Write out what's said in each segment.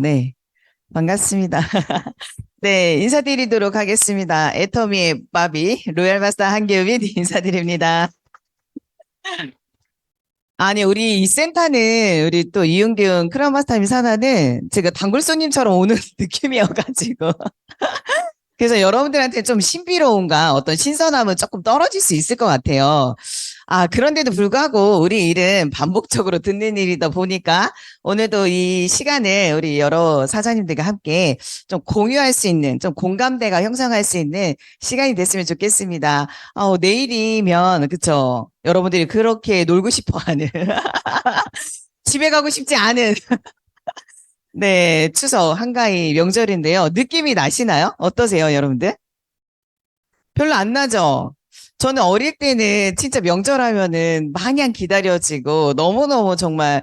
네. 반갑습니다. 네, 인사드리도록 하겠습니다. 애터미의 바비, 로얄마스터 한계우빈 인사드립니다. 아니, 우리 이 센터는, 우리 또 이윤경 크라운마스터님 산하는 제가 단골 손님처럼 오는 느낌이어가지고. 그래서 여러분들한테 좀 신비로움과 어떤 신선함은 조금 떨어질 수 있을 것 같아요. 그런데도 불구하고 우리 일은 반복적으로 듣는 일이다 보니까 오늘도 이 시간을 우리 여러 사장님들과 함께 좀 공유할 수 있는, 좀 공감대가 형성할 수 있는 시간이 됐으면 좋겠습니다. 내일이면, 그쵸. 여러분들이 그렇게 놀고 싶어 하는, 집에 가고 싶지 않은, 네, 추석 한가위 명절인데요. 느낌이 나시나요? 어떠세요, 여러분들? 별로 안 나죠? 저는 어릴 때는 진짜 명절하면은 마냥 기다려지고 너무너무 정말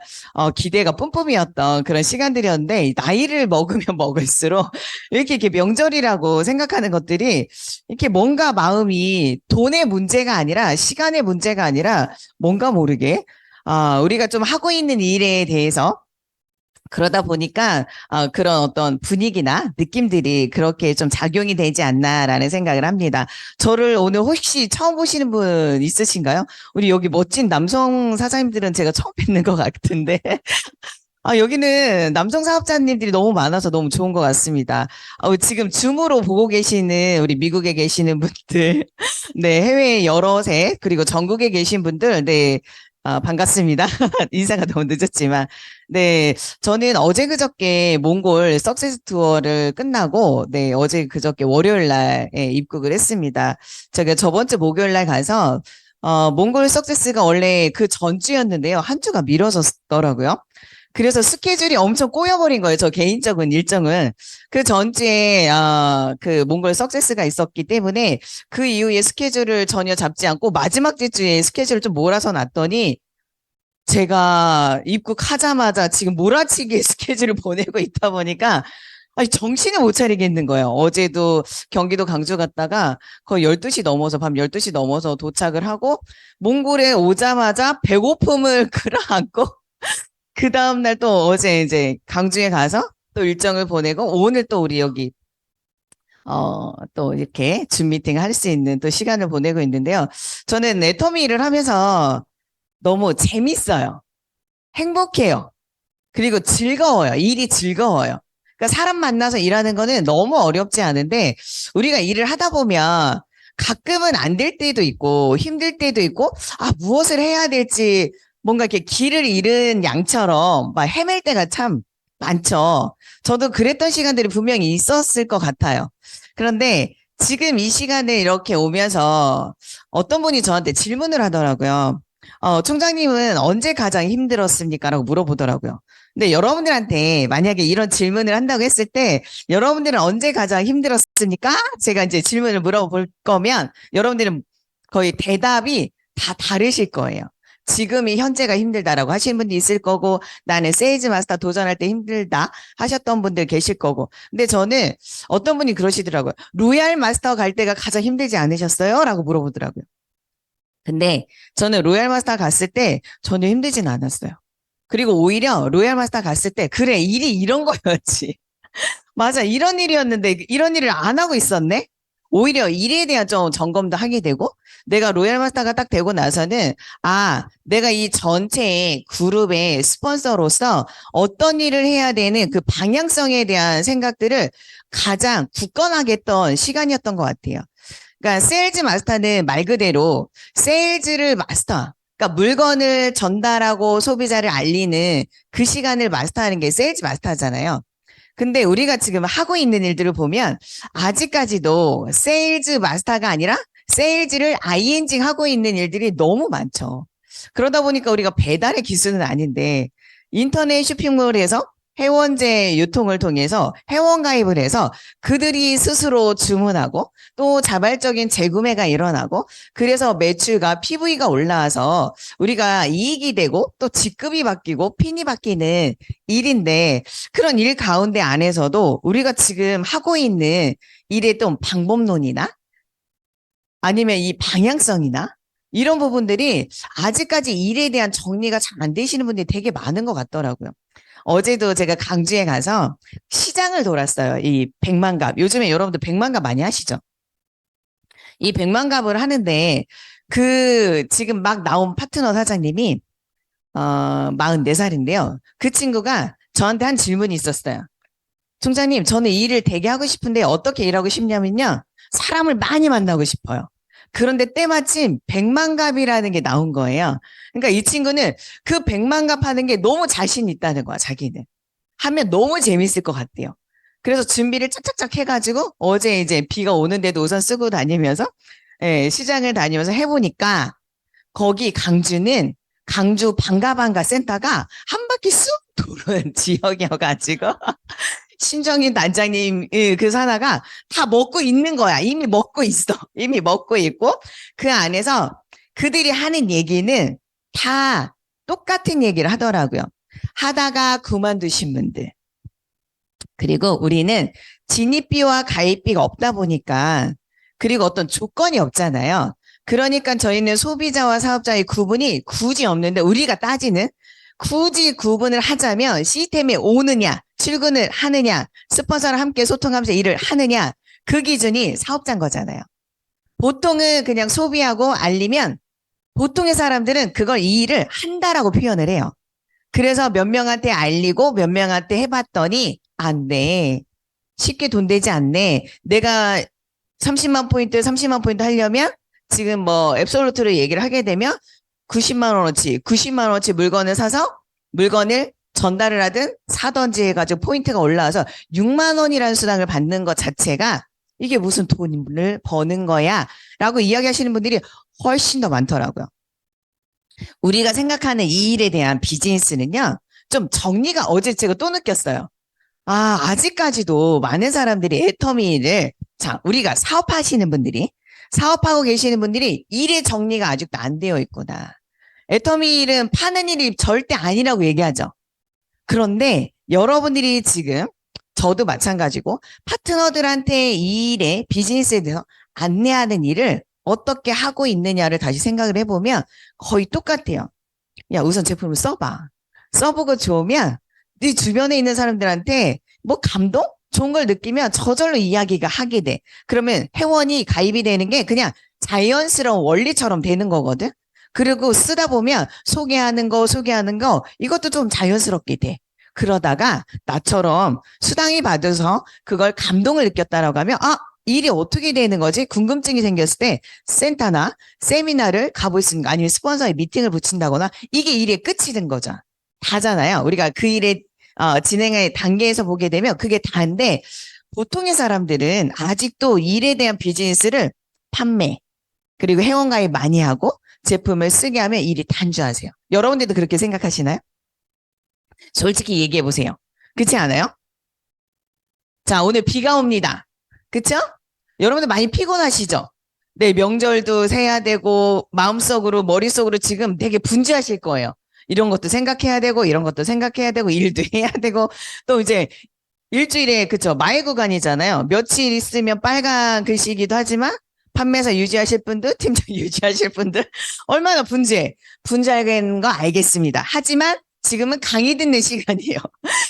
기대가 뿜뿜이었던 그런 시간들이었는데 나이를 먹으면 먹을수록 이렇게 명절이라고 생각하는 것들이 이렇게 뭔가 마음이 돈의 문제가 아니라 시간의 문제가 아니라 뭔가 모르게 우리가 좀 하고 있는 일에 대해서 그러다 보니까 그런 어떤 분위기나 느낌들이 그렇게 좀 작용이 되지 않나라는 생각을 합니다. 저를 오늘 혹시 처음 보시는 분 있으신가요? 우리 여기 멋진 남성 사장님들은 제가 처음 뵙는 것 같은데. 여기는 남성 사업자님들이 너무 많아서 너무 좋은 것 같습니다. 지금 줌으로 보고 계시는 우리 미국에 계시는 분들, 네, 해외 여럿에 그리고 전국에 계신 분들, 네, 반갑습니다. 인사가 너무 늦었지만, 네, 저는 어제 그저께 몽골 석세스 투어를 끝나고, 네, 어제 그저께 월요일 날에 입국을 했습니다. 제가 저번 주 목요일 날 가서 몽골 석세스가 원래 그 전주였는데요. 한 주가 미뤄졌더라고요. 그래서 스케줄이 엄청 꼬여버린 거예요. 저 개인적인 일정은. 그 전주에, 그 몽골 석세스가 있었기 때문에 그 이후에 스케줄을 전혀 잡지 않고 마지막 주에 스케줄을 좀 몰아서 놨더니 제가 입국하자마자 지금 몰아치기 스케줄을 보내고 있다 보니까 아니, 정신을 못 차리겠는 거예요. 어제도 경기도 광주 갔다가 거의 12시 넘어서, 밤 12시 넘어서 도착을 하고 몽골에 오자마자 배고픔을 끌어안고 그 다음날 또 어제 이제 강주에 가서 또 일정을 보내고 오늘 또 우리 여기 또 이렇게 줌 미팅 할 수 있는 또 시간을 보내고 있는데요. 저는 애터미 일을 하면서 너무 재밌어요. 행복해요. 그리고 즐거워요. 일이 즐거워요. 그러니까 사람 만나서 일하는 거는 너무 어렵지 않은데 우리가 일을 하다 보면 가끔은 안 될 때도 있고 힘들 때도 있고 무엇을 해야 될지 뭔가 이렇게 길을 잃은 양처럼 막 헤맬 때가 참 많죠. 저도 그랬던 시간들이 분명히 있었을 것 같아요. 그런데 지금 이 시간에 이렇게 오면서 어떤 분이 저한테 질문을 하더라고요. 총장님은 언제 가장 힘들었습니까? 라고 물어보더라고요. 근데 여러분들한테 만약에 이런 질문을 한다고 했을 때 여러분들은 언제 가장 힘들었습니까? 제가 이제 질문을 물어볼 거면 여러분들은 거의 대답이 다 다르실 거예요. 지금이 현재가 힘들다라고 하시는 분도 있을 거고 나는 세일즈 마스터 도전할 때 힘들다 하셨던 분들 계실 거고 근데 저는 어떤 분이 그러시더라고요. 로얄 마스터 갈 때가 가장 힘들지 않으셨어요? 라고 물어보더라고요. 근데 저는 로얄 마스터 갔을 때 전혀 힘들진 않았어요. 그리고 오히려 로얄 마스터 갔을 때 그래 일이 이런 거였지. 맞아 이런 일이었는데 이런 일을 안 하고 있었네. 오히려 일에 대한 좀 점검도 하게 되고 내가 로얄 마스터가 딱 되고 나서는 내가 이 전체 그룹의 스폰서로서 어떤 일을 해야 되는 그 방향성에 대한 생각들을 가장 굳건하게 했던 시간이었던 것 같아요. 그러니까 세일즈 마스터는 말 그대로 세일즈를 마스터. 그러니까 물건을 전달하고 소비자를 알리는 그 시간을 마스터하는 게 세일즈 마스터잖아요. 근데 우리가 지금 하고 있는 일들을 보면 아직까지도 세일즈 마스터가 아니라 세일즈를 ING 하고 있는 일들이 너무 많죠. 그러다 보니까 우리가 배달의 기술은 아닌데 인터넷 쇼핑몰에서 회원제 유통을 통해서 회원 가입을 해서 그들이 스스로 주문하고 또 자발적인 재구매가 일어나고 그래서 매출과 PV가 올라와서 우리가 이익이 되고 또 직급이 바뀌고 핀이 바뀌는 일인데 그런 일 가운데 안에서도 우리가 지금 하고 있는 일의 좀 방법론이나 아니면 이 방향성이나 이런 부분들이 아직까지 일에 대한 정리가 잘 안 되시는 분들이 되게 많은 것 같더라고요. 어제도 제가 강주에 가서 시장을 돌았어요. 이 백만갑. 요즘에 여러분들 백만갑 많이 하시죠? 이 백만갑을 하는데 지금 막 나온 파트너 사장님이 44살인데요. 그 친구가 저한테 한 질문이 있었어요. 총장님, 저는 이 일을 되게 하고 싶은데 어떻게 일하고 싶냐면요. 사람을 많이 만나고 싶어요. 그런데 때마침 백만갑이라는 게 나온 거예요. 그러니까 이 친구는 그 백만갑 하는 게 너무 자신 있다는 거야, 자기는. 하면 너무 재밌을 것 같대요. 그래서 준비를 짝짝짝 해가지고 어제 이제 비가 오는데도 우산 쓰고 다니면서 시장을 다니면서 해보니까 거기 강주 반가반가 센터가 한 바퀴 쑥 도는 지역이어가지고 신정인 단장님 그 산하가 다 먹고 있는 거야. 이미 먹고 있어. 이미 먹고 있고 그 안에서 그들이 하는 얘기는 다 똑같은 얘기를 하더라고요. 하다가 그만두신 분들. 그리고 우리는 진입비와 가입비가 없다 보니까 그리고 어떤 조건이 없잖아요. 그러니까 저희는 소비자와 사업자의 구분이 굳이 없는데 우리가 따지는 굳이 구분을 하자면 시스템에 오느냐, 출근을 하느냐, 스폰서랑 함께 소통하면서 일을 하느냐, 그 기준이 사업자인 거잖아요. 보통은 그냥 소비하고 알리면 보통의 사람들은 그걸 이 일을 한다라고 표현을 해요. 그래서 몇 명한테 알리고 몇 명한테 해봤더니 안 돼. 쉽게 돈 되지 않네. 내가 30만 포인트 하려면 지금 뭐 앱솔루트로 얘기를 하게 되면 90만 원어치 물건을 사서 물건을 전달을 하든 사든지 해가지고 포인트가 올라와서 6만 원이라는 수당을 받는 것 자체가 이게 무슨 돈을 버는 거야 라고 이야기하시는 분들이 훨씬 더 많더라고요. 우리가 생각하는 이 일에 대한 비즈니스는요, 좀 정리가 어제 제가 또 느꼈어요. 아직까지도 많은 사람들이 애터미를, 자, 우리가 사업하시는 분들이, 사업하고 계시는 분들이 일의 정리가 아직도 안 되어 있구나. 애터미일은 파는 일이 절대 아니라고 얘기하죠. 그런데 여러분들이 지금, 저도 마찬가지고, 파트너들한테 이 일의 비즈니스에 대해서 안내하는 일을 어떻게 하고 있느냐를 다시 생각을 해보면 거의 똑같아요. 야, 우선 제품을 써봐. 써보고 좋으면 네 주변에 있는 사람들한테 뭐 감동? 좋은 걸 느끼면 저절로 이야기가 하게 돼. 그러면 회원이 가입이 되는 게 그냥 자연스러운 원리처럼 되는 거거든. 그리고 쓰다 보면 소개하는 거 이것도 좀 자연스럽게 돼. 그러다가 나처럼 수당이 받아서 그걸 감동을 느꼈다라고 하면 일이 어떻게 되는 거지? 궁금증이 생겼을 때 센터나 세미나를 가볼 수 있는 거 아니면 스폰서의 미팅을 붙인다거나 이게 일의 끝이 된 거죠. 다잖아요. 우리가 그 일의 진행의 단계에서 보게 되면 그게 다인데 보통의 사람들은 아직도 일에 대한 비즈니스를 판매 그리고 회원가입 많이 하고 제품을 쓰게 하면 일이 단주하세요. 여러분들도 그렇게 생각하시나요? 솔직히 얘기해 보세요. 그렇지 않아요? 자, 오늘 비가 옵니다. 그쵸? 여러분들 많이 피곤하시죠? 네, 명절도 세야 되고 마음속으로 머릿속으로 지금 되게 분주하실 거예요. 이런 것도 생각해야 되고 이런 것도 생각해야 되고 일도 해야 되고 또 이제 일주일에 그쵸 마의 구간이잖아요. 며칠 있으면 빨간 글씨이기도 하지만 판매사 유지하실 분들, 팀장 유지하실 분들 얼마나 분주하게 거 알겠습니다. 하지만 지금은 강의 듣는 시간이에요.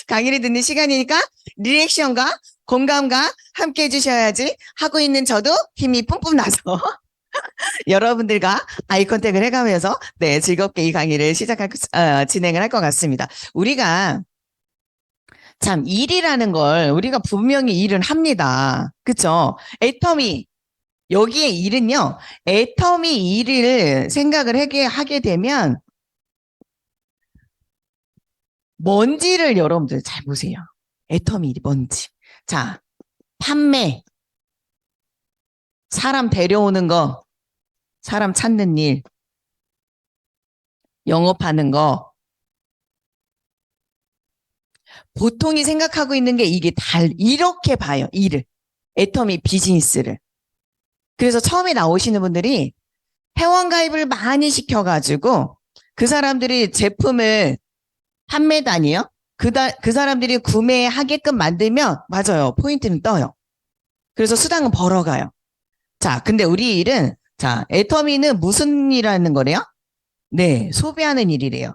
강의를 듣는 시간이니까 리액션과 공감과 함께 해주셔야지 하고 있는 저도 힘이 뿜뿜 나서 여러분들과 아이 컨택을 해가면서 네 즐겁게 이 강의를 진행을 할 것 같습니다. 우리가 참 일이라는 걸 우리가 분명히 일은 합니다. 그쵸? 애터미 여기에 일은요. 애터미 일을 생각을 하게 되면 뭔지를 여러분들 잘 보세요. 애터미 일이 뭔지. 자, 판매, 사람 데려오는 거, 사람 찾는 일, 영업하는 거. 보통이 생각하고 있는 게 이게 이렇게 봐요. 일을. 애터미 비즈니스를. 그래서 처음에 나오시는 분들이 회원 가입을 많이 시켜가지고 그 사람들이 제품을 판매단이요. 그 사람들이 구매하게끔 만들면 맞아요. 포인트는 떠요. 그래서 수당은 벌어가요. 자, 근데 우리 일은 자, 애터미는 무슨 일 하는 거래요? 네, 소비하는 일이래요.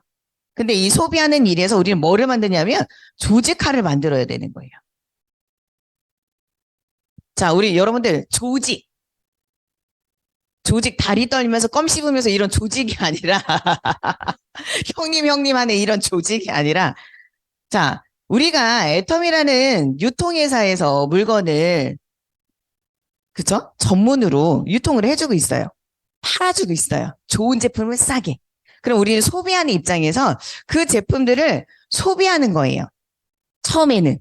근데 이 소비하는 일에서 우리는 뭐를 만드냐면 조직화를 만들어야 되는 거예요. 자, 우리 여러분들 조직 다리 떨면서 껌 씹으면서 이런 조직이 아니라 형님 하는 이런 조직이 아니라 자, 우리가 애텀이라는 유통회사에서 물건을 그쵸? 전문으로 유통을 해주고 있어요. 팔아주고 있어요. 좋은 제품을 싸게. 그럼 우리는 소비하는 입장에서 그 제품들을 소비하는 거예요. 처음에는.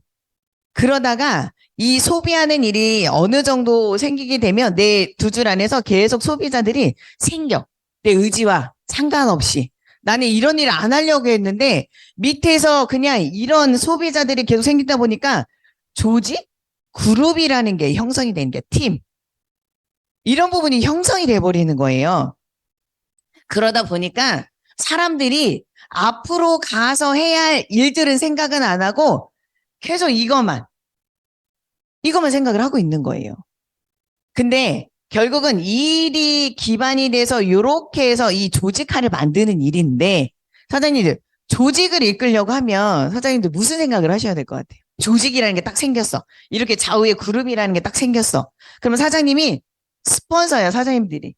그러다가 이 소비하는 일이 어느 정도 생기게 되면 내 두 줄 안에서 계속 소비자들이 생겨. 내 의지와 상관없이. 나는 이런 일 안 하려고 했는데 밑에서 그냥 이런 소비자들이 계속 생기다 보니까 조직? 그룹이라는 게 형성이 되는 게 팀. 이런 부분이 형성이 돼버리는 거예요. 그러다 보니까 사람들이 앞으로 가서 해야 할 일들은 생각은 안 하고 계속 이것만 생각을 하고 있는 거예요. 근데 결국은 이 일이 기반이 돼서 이렇게 해서 이 조직화를 만드는 일인데 사장님들 조직을 이끌려고 하면 사장님들 무슨 생각을 하셔야 될 것 같아요? 조직이라는 게 딱 생겼어. 이렇게 좌우에 그룹이라는 게 딱 생겼어. 그러면 사장님이 스폰서야, 사장님들이.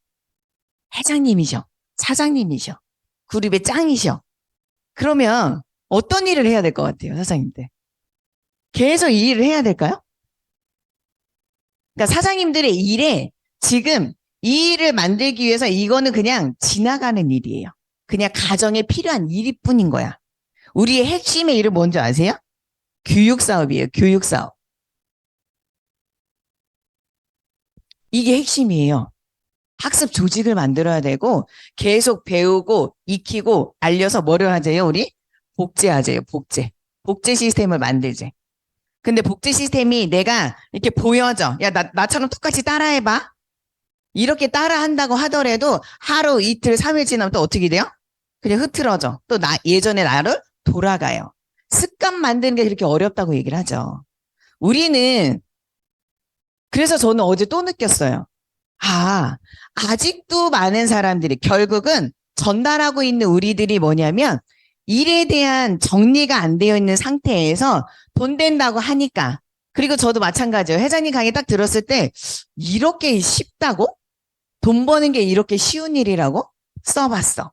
회장님이셔. 사장님이셔. 그룹의 짱이셔. 그러면 어떤 일을 해야 될 것 같아요, 사장님들? 계속 이 일을 해야 될까요? 그러니까 사장님들의 일에 지금 이 일을 만들기 위해서 이거는 그냥 지나가는 일이에요. 그냥 가정에 필요한 일일 뿐인 거야. 우리의 핵심의 일을 뭔지 아세요? 교육 사업이에요. 교육 사업. 이게 핵심이에요. 학습 조직을 만들어야 되고 계속 배우고 익히고 알려서 뭐를 하재요? 우리 복제하재요. 복제 시스템을 만들재. 근데 복제 시스템이 내가 이렇게 보여져. 야, 나처럼 똑같이 따라해봐. 이렇게 따라한다고 하더라도 하루, 이틀, 3일 지나면 또 어떻게 돼요? 그냥 흐트러져. 또 예전의 나를 돌아가요. 습관 만드는 게 그렇게 어렵다고 얘기를 하죠. 우리는, 그래서 저는 어제 또 느꼈어요. 아, 아직도 많은 사람들이 결국은 전달하고 있는 우리들이 뭐냐면 일에 대한 정리가 안 되어 있는 상태에서 돈 된다고 하니까 그리고 저도 마찬가지예요. 회장님 강의 딱 들었을 때 이렇게 쉽다고? 돈 버는 게 이렇게 쉬운 일이라고? 써봤어.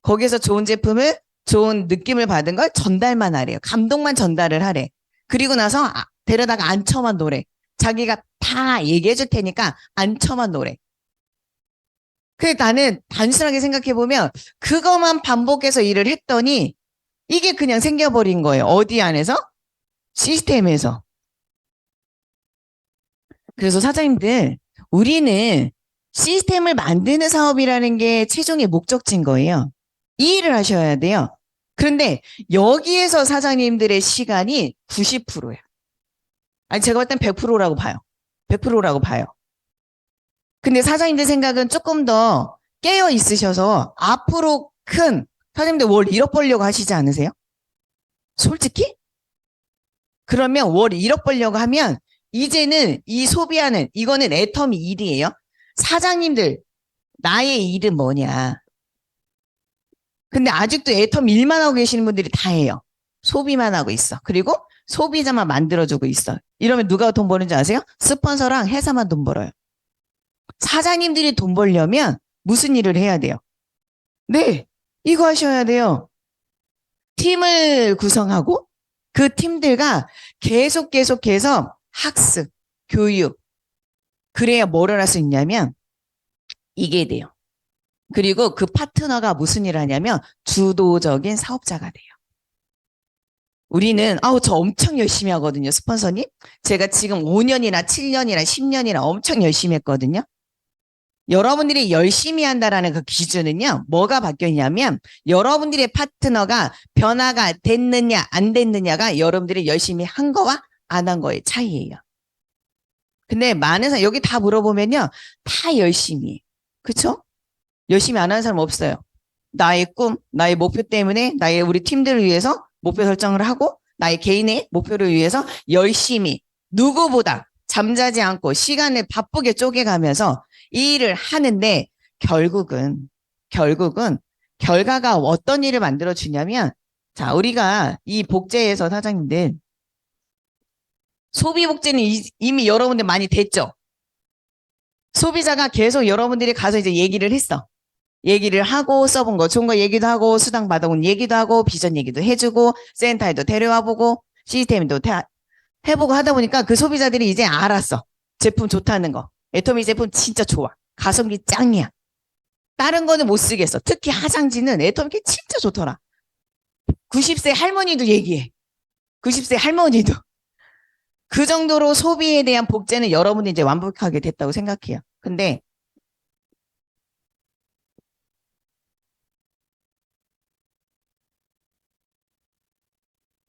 거기서 좋은 제품을 좋은 느낌을 받은 걸 전달만 하래요. 감동만 전달을 하래. 그리고 나서 데려다가 앉혀만 놓으래. 자기가 다 얘기해 줄 테니까 앉혀만 놓으래. 그래 나는 단순하게 생각해보면 그것만 반복해서 일을 했더니 이게 그냥 생겨버린 거예요. 어디 안에서? 시스템에서. 그래서 사장님들 우리는 시스템을 만드는 사업이라는 게 최종의 목적지인 거예요. 이 일을 하셔야 돼요. 그런데 여기에서 사장님들의 시간이 90%예요. 아니 제가 볼 땐 100%라고 봐요. 100%라고 봐요. 근데 사장님들 생각은 조금 더 깨어 있으셔서 앞으로 큰 사장님들 월 1억 벌려고 하시지 않으세요? 솔직히? 그러면 월 1억 벌려고 하면 이제는 이 소비하는 이거는 애터미 일이에요. 사장님들 나의 일은 뭐냐? 근데 아직도 애텀 일만 하고 계시는 분들이 다 해요. 소비만 하고 있어. 그리고 소비자만 만들어주고 있어. 이러면 누가 돈 버는지 아세요? 스폰서랑 회사만 돈 벌어요. 사장님들이 돈 벌려면 무슨 일을 해야 돼요? 네, 이거 하셔야 돼요. 팀을 구성하고 그 팀들과 계속해서 학습, 교육. 그래야 뭐를 할 수 있냐면 이게 돼요. 그리고 그 파트너가 무슨 일을 하냐면 주도적인 사업자가 돼요. 우리는 저 엄청 열심히 하거든요. 스폰서님. 제가 지금 5년이나 7년이나 10년이나 엄청 열심히 했거든요. 여러분들이 열심히 한다라는 그 기준은요. 뭐가 바뀌었냐면 여러분들의 파트너가 변화가 됐느냐 안 됐느냐가 여러분들이 열심히 한 거와 안 한 거의 차이예요. 근데 많은 사람 여기 다 물어보면요. 다 열심히. 그렇죠? 열심히 안 하는 사람 없어요. 나의 꿈, 나의 목표 때문에 나의 우리 팀들을 위해서 목표 설정을 하고 나의 개인의 목표를 위해서 열심히 누구보다 잠자지 않고 시간을 바쁘게 쪼개가면서 이 일을 하는데 결국은 결과가 어떤 일을 만들어 주냐면 자, 우리가 이 복제에서 사장님들 소비 복제는 이미 여러분들 많이 됐죠. 소비자가 계속 여러분들이 가서 이제 얘기를 했어. 얘기를 하고 써본 거 좋은 거 얘기도 하고 수당 받아온 얘기도 하고 비전 얘기도 해주고 센터에도 데려와 보고 시스템도 해보고 하다 보니까 그 소비자들이 이제 알았어. 제품 좋다는 거. 애터미 제품 진짜 좋아. 가성비 짱이야. 다른 거는 못 쓰겠어. 특히 화장지는 애터미 진짜 좋더라. 90세 할머니도 얘기해. 90세 할머니도. 그 정도로 소비에 대한 복제는 여러분이 이제 완벽하게 됐다고 생각해요. 근데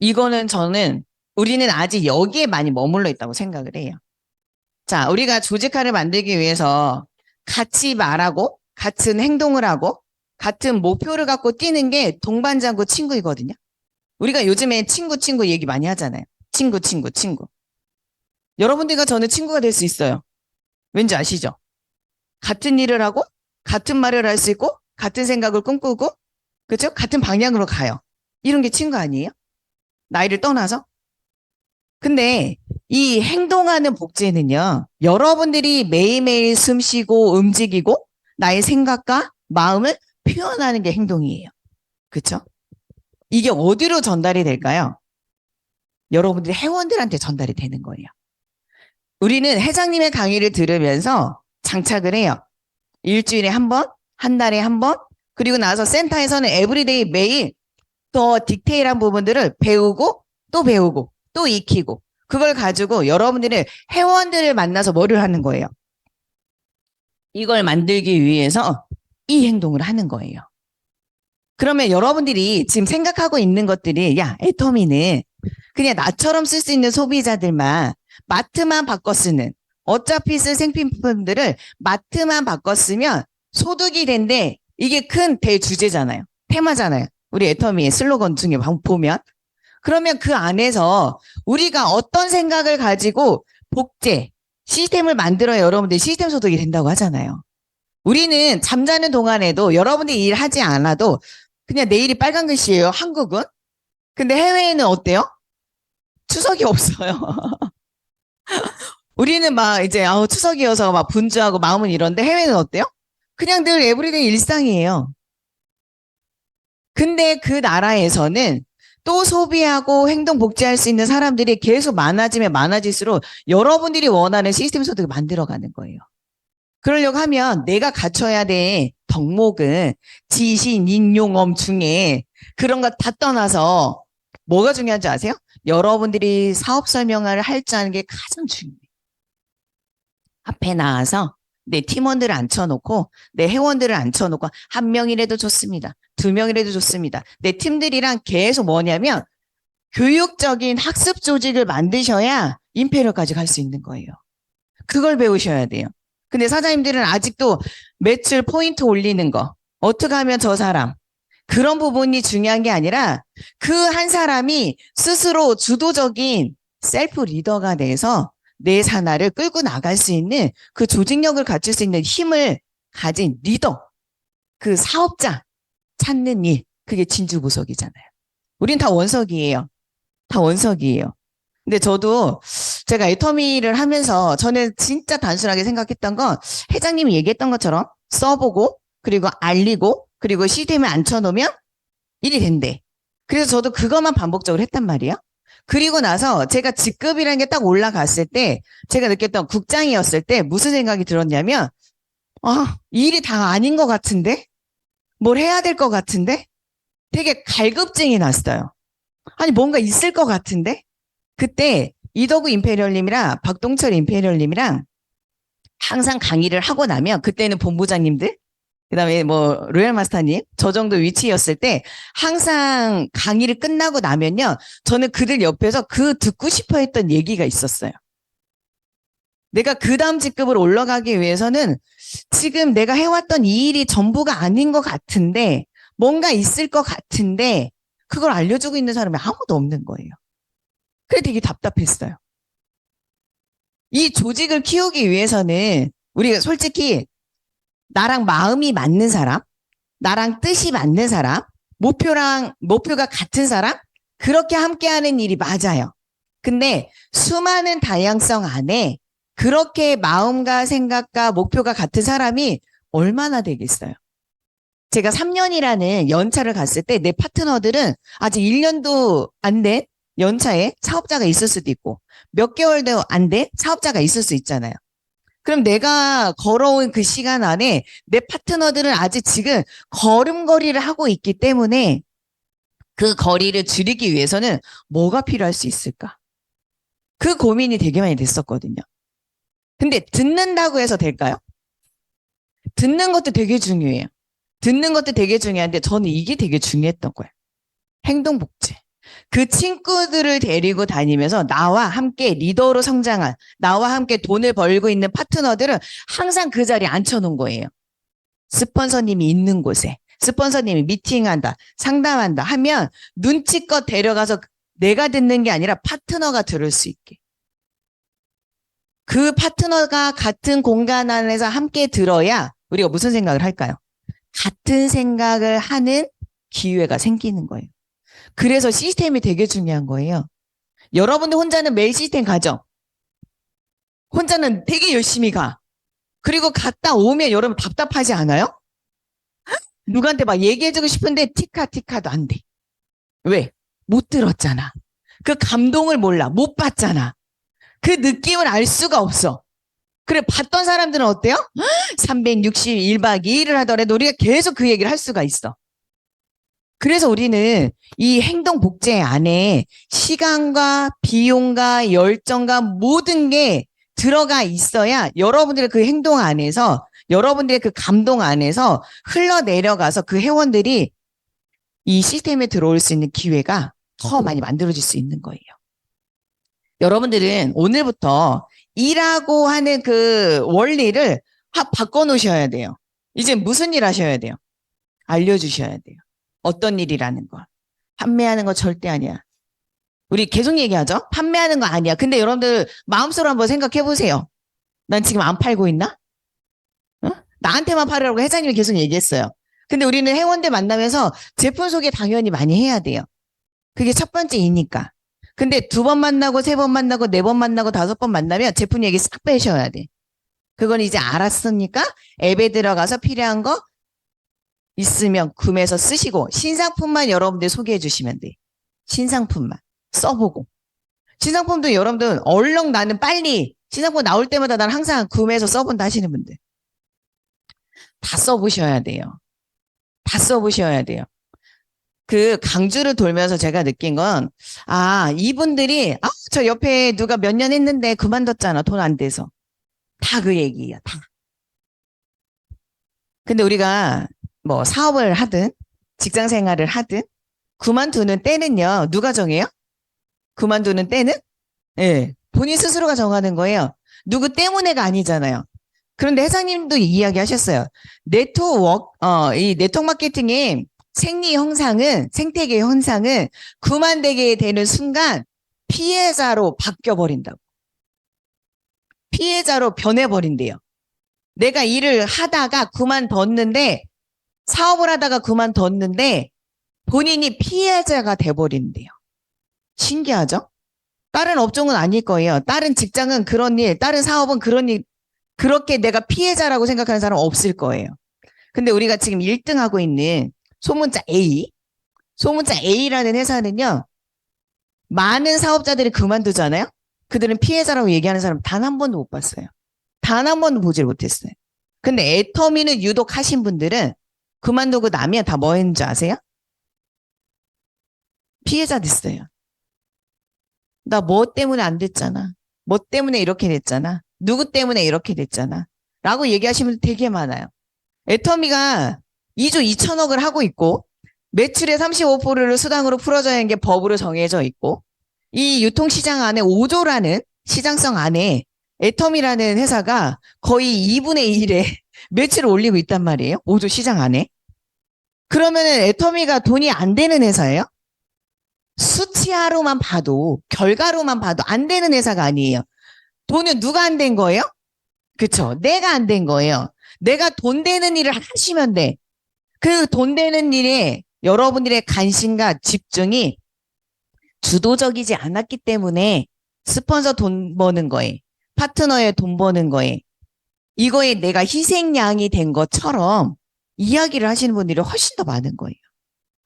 이거는 저는 우리는 아직 여기에 많이 머물러 있다고 생각을 해요. 자, 우리가 조직화를 만들기 위해서 같이 말하고 같은 행동을 하고 같은 목표를 갖고 뛰는 게 동반자고 친구이거든요. 우리가 요즘에 친구 얘기 많이 하잖아요. 친구. 여러분들과 저는 친구가 될 수 있어요. 왠지 아시죠? 같은 일을 하고 같은 말을 할 수 있고 같은 생각을 꿈꾸고 그렇죠? 같은 방향으로 가요. 이런 게 친구 아니에요? 나이를 떠나서? 근데 이 행동하는 복제는요, 여러분들이 매일매일 숨 쉬고 움직이고 나의 생각과 마음을 표현하는 게 행동이에요. 그쵸? 이게 어디로 전달이 될까요? 여러분들이 회원들한테 전달이 되는 거예요. 우리는 회장님의 강의를 들으면서 장착을 해요. 일주일에 한 번, 한 달에 한 번, 그리고 나서 센터에서는 에브리데이 매일 더 디테일한 부분들을 배우고 또 익히고 그걸 가지고 여러분들의 회원들을 만나서 뭐를 하는 거예요. 이걸 만들기 위해서 이 행동을 하는 거예요. 그러면 여러분들이 지금 생각하고 있는 것들이 야, 애터미는 그냥 나처럼 쓸 수 있는 소비자들만 마트만 바꿔 쓰는 어차피 쓸 생필품들을 마트만 바꿔 쓰면 소득이 된대. 이게 큰 대주제잖아요. 테마잖아요. 우리 애터미의 슬로건 중에 보면 그러면 그 안에서 우리가 어떤 생각을 가지고 복제 시스템을 만들어야 여러분들이 시스템 소득이 된다고 하잖아요. 우리는 잠자는 동안에도 여러분들이 일하지 않아도 그냥 내일이 빨간 글씨예요. 한국은. 근데 해외에는 어때요? 추석이 없어요. 우리는 막 이제 추석이어서 막 분주하고 마음은 이런데 해외는 어때요? 그냥 늘 에브리데이 일상이에요. 근데 그 나라에서는 또 소비하고 행동 복제할 수 있는 사람들이 계속 많아지면 많아질수록 여러분들이 원하는 시스템 소득을 만들어가는 거예요. 그러려고 하면 내가 갖춰야 될 덕목은 지신, 인용엄 중에 그런 거 다 떠나서 뭐가 중요한지 아세요? 여러분들이 사업 설명을 할 줄 아는 게 가장 중요해요. 앞에 나와서 내 팀원들을 앉혀놓고 내 회원들을 앉혀놓고 한 명이라도 좋습니다. 두 명이라도 좋습니다. 내 팀들이랑 계속 뭐냐면 교육적인 학습 조직을 만드셔야 임페리얼까지 갈 수 있는 거예요. 그걸 배우셔야 돼요. 근데 사장님들은 아직도 매출 포인트 올리는 거 어떻게 하면 저 사람 그런 부분이 중요한 게 아니라 그 한 사람이 스스로 주도적인 셀프 리더가 돼서 내 산하를 끌고 나갈 수 있는 그 조직력을 갖출 수 있는 힘을 가진 리더, 그 사업자 찾는 일, 그게 진주보석이잖아요. 우린 다 원석이에요. 다 원석이에요. 근데 저도 제가 애터미를 하면서 저는 진짜 단순하게 생각했던 건 회장님이 얘기했던 것처럼 써보고 그리고 알리고 그리고 시스템에 앉혀놓으면 일이 된대. 그래서 저도 그것만 반복적으로 했단 말이에요. 그리고 나서 제가 직급이라는 게 딱 올라갔을 때 제가 느꼈던 국장이었을 때 무슨 생각이 들었냐면 이 일이 다 아닌 것 같은데? 뭘 해야 될 것 같은데? 되게 갈급증이 났어요. 아니 뭔가 있을 것 같은데? 그때 이덕우 임페리얼님이랑 박동철 임페리얼님이랑 항상 강의를 하고 나면 그때는 본부장님들 그다음에 뭐 로얄 마스터님 저 정도 위치였을 때 항상 강의를 끝나고 나면요 저는 그들 옆에서 그 듣고 싶어 했던 얘기가 있었어요. 내가 그 다음 직급으로 올라가기 위해서는 지금 내가 해왔던 이 일이 전부가 아닌 것 같은데 뭔가 있을 것 같은데 그걸 알려주고 있는 사람이 아무도 없는 거예요. 그래 되게 답답했어요. 이 조직을 키우기 위해서는 우리가 솔직히 나랑 마음이 맞는 사람, 나랑 뜻이 맞는 사람, 목표가 같은 사람, 그렇게 함께하는 일이 맞아요. 근데 수많은 다양성 안에 그렇게 마음과 생각과 목표가 같은 사람이 얼마나 되겠어요? 제가 3년이라는 연차를 갔을 때 내 파트너들은 아직 1년도 안 된 연차에 사업자가 있을 수도 있고 몇 개월도 안 된 사업자가 있을 수 있잖아요. 그럼 내가 걸어온 그 시간 안에 내 파트너들은 아직 지금 걸음걸이를 하고 있기 때문에 그 거리를 줄이기 위해서는 뭐가 필요할 수 있을까? 그 고민이 되게 많이 됐었거든요. 근데 듣는다고 해서 될까요? 듣는 것도 되게 중요해요. 듣는 것도 되게 중요한데 저는 이게 되게 중요했던 거예요. 행동복제. 그 친구들을 데리고 다니면서 나와 함께 리더로 성장한, 나와 함께 돈을 벌고 있는 파트너들은 항상 그 자리에 앉혀놓은 거예요. 스폰서님이 있는 곳에. 스폰서님이 미팅한다, 상담한다 하면 눈치껏 데려가서 내가 듣는 게 아니라 파트너가 들을 수 있게. 그 파트너가 같은 공간 안에서 함께 들어야 우리가 무슨 생각을 할까요? 같은 생각을 하는 기회가 생기는 거예요. 그래서 시스템이 되게 중요한 거예요. 여러분들 혼자는 매일 시스템 가죠? 혼자는 되게 열심히 가. 그리고 갔다 오면 여러분 답답하지 않아요? 누구한테 막 얘기해주고 싶은데 티카티카도 안 돼. 왜? 못 들었잖아. 그 감동을 몰라. 못 봤잖아. 그 느낌을 알 수가 없어. 그래, 봤던 사람들은 어때요? 361박 2일을 하더라도 우리가 계속 그 얘기를 할 수가 있어. 그래서 우리는 이 행동 복제 안에 시간과 비용과 열정과 모든 게 들어가 있어야 여러분들의 그 행동 안에서 여러분들의 그 감동 안에서 흘러내려가서 그 회원들이 이 시스템에 들어올 수 있는 기회가 더 많이 만들어질 수 있는 거예요. 여러분들은 오늘부터 일하고 하는 그 원리를 확 바꿔놓으셔야 돼요. 이제 무슨 일 하셔야 돼요? 알려주셔야 돼요. 어떤 일이라는 거. 판매하는 거 절대 아니야. 우리 계속 얘기하죠? 판매하는 거 아니야. 근데 여러분들 마음속으로 한번 생각해 보세요. 난 지금 안 팔고 있나? 어? 나한테만 팔으라고 회장님이 계속 얘기했어요. 근데 우리는 회원들 만나면서 제품 소개 당연히 많이 해야 돼요. 그게 첫 번째이니까. 근데 2번 만나고 3번 만나고 4번 만나고 5번 만나면 제품 얘기 싹 빼셔야 돼. 그건 이제 알았으니까 앱에 들어가서 필요한 거 있으면 구매해서 쓰시고 신상품만 여러분들 소개해 주시면 돼. 신상품만 써보고. 신상품도 여러분들 얼렁 나는 빨리 신상품 나올 때마다 난 항상 구매해서 써본다 하시는 분들. 다 써보셔야 돼요. 다 써보셔야 돼요. 그 강주를 돌면서 제가 느낀 건, 이분들이, 저 옆에 누가 몇 년 했는데 그만뒀잖아. 돈 안 돼서. 다 그 얘기예요. 다. 근데 우리가 뭐 사업을 하든 직장 생활을 하든 그만두는 때는요. 누가 정해요? 그만두는 때는? 예. 본인 스스로가 정하는 거예요. 누구 때문에가 아니잖아요. 그런데 회장님도 이야기 하셨어요. 이 네트워크 마케팅의 생태계 현상은 그만되게 되는 순간 피해자로 바뀌어버린다고. 피해자로 변해버린대요. 내가 일을 하다가 그만뒀는데, 사업을 하다가 그만뒀는데, 본인이 피해자가 돼버린대요. 신기하죠? 다른 업종은 아닐 거예요. 다른 직장은 그런 일, 다른 사업은 그런 일, 그렇게 내가 피해자라고 생각하는 사람은 없을 거예요. 근데 우리가 지금 1등 하고 있는 소문자 A라는 회사는요, 많은 사업자들이 그만두잖아요? 그들은 피해자라고 얘기하는 사람 단 한 번도 못 봤어요. 단 한 번도 보질 못했어요. 근데 애터미는 유독 하신 분들은 그만두고 나면 다 뭐 했는지 아세요? 피해자 됐어요. 나 뭐 때문에 안 됐잖아. 뭐 때문에 이렇게 됐잖아. 누구 때문에 이렇게 됐잖아. 라고 얘기하시는 분들 되게 많아요. 애터미가 2조 2천억을 하고 있고 매출의 35%를 수당으로 풀어줘야 하는 게 법으로 정해져 있고 이 유통시장 안에 5조라는 시장성 안에 애터미라는 회사가 거의 2분의 1의 매출을 올리고 있단 말이에요. 5조 시장 안에. 그러면은 애터미가 돈이 안 되는 회사예요? 수치화로만 봐도 결과로만 봐도 안 되는 회사가 아니에요. 돈은 누가 안 된 거예요? 그쵸. 내가 안 된 거예요. 내가 돈 되는 일을 하시면 돼. 그 돈 되는 일에 여러분들의 관심과 집중이 주도적이지 않았기 때문에 스폰서 돈 버는 거에, 파트너의 돈 버는 거에, 이거에 내가 희생양이 된 것처럼 이야기를 하시는 분들이 훨씬 더 많은 거예요.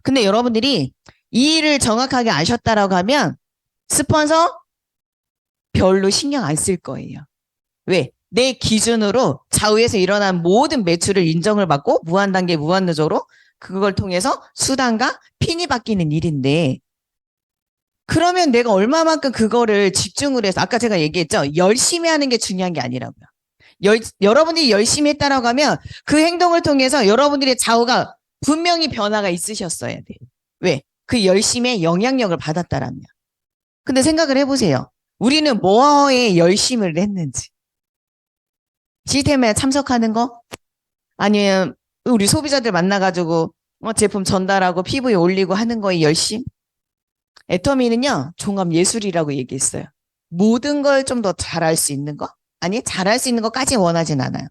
근데 여러분들이 이 일을 정확하게 아셨다라고 하면 스폰서 별로 신경 안 쓸 거예요. 왜? 내 기준으로 좌우에서 일어난 모든 매출을 인정을 받고 무한단계 무한누적으로 그걸 통해서 수당과 핀이 바뀌는 일인데 그러면 내가 얼마만큼 그거를 집중을 해서 아까 제가 얘기했죠. 열심히 하는 게 중요한 게 아니라고요. 여러분들이 열심히 했다라고 하면 그 행동을 통해서 여러분들의 좌우가 분명히 변화가 있으셨어야 돼요. 왜? 그 열심의 영향력을 받았다라면. 근데 생각을 해보세요. 우리는 뭐에 열심을 했는지. 시스템에 참석하는 거? 아니면 우리 소비자들 만나가지고 제품 전달하고 피부에 올리고 하는 거에 열심? 애터미는요, 종합 예술이라고 얘기했어요. 모든 걸 좀 더 잘할 수 있는 거? 아니, 잘할 수 있는 것까지 원하진 않아요.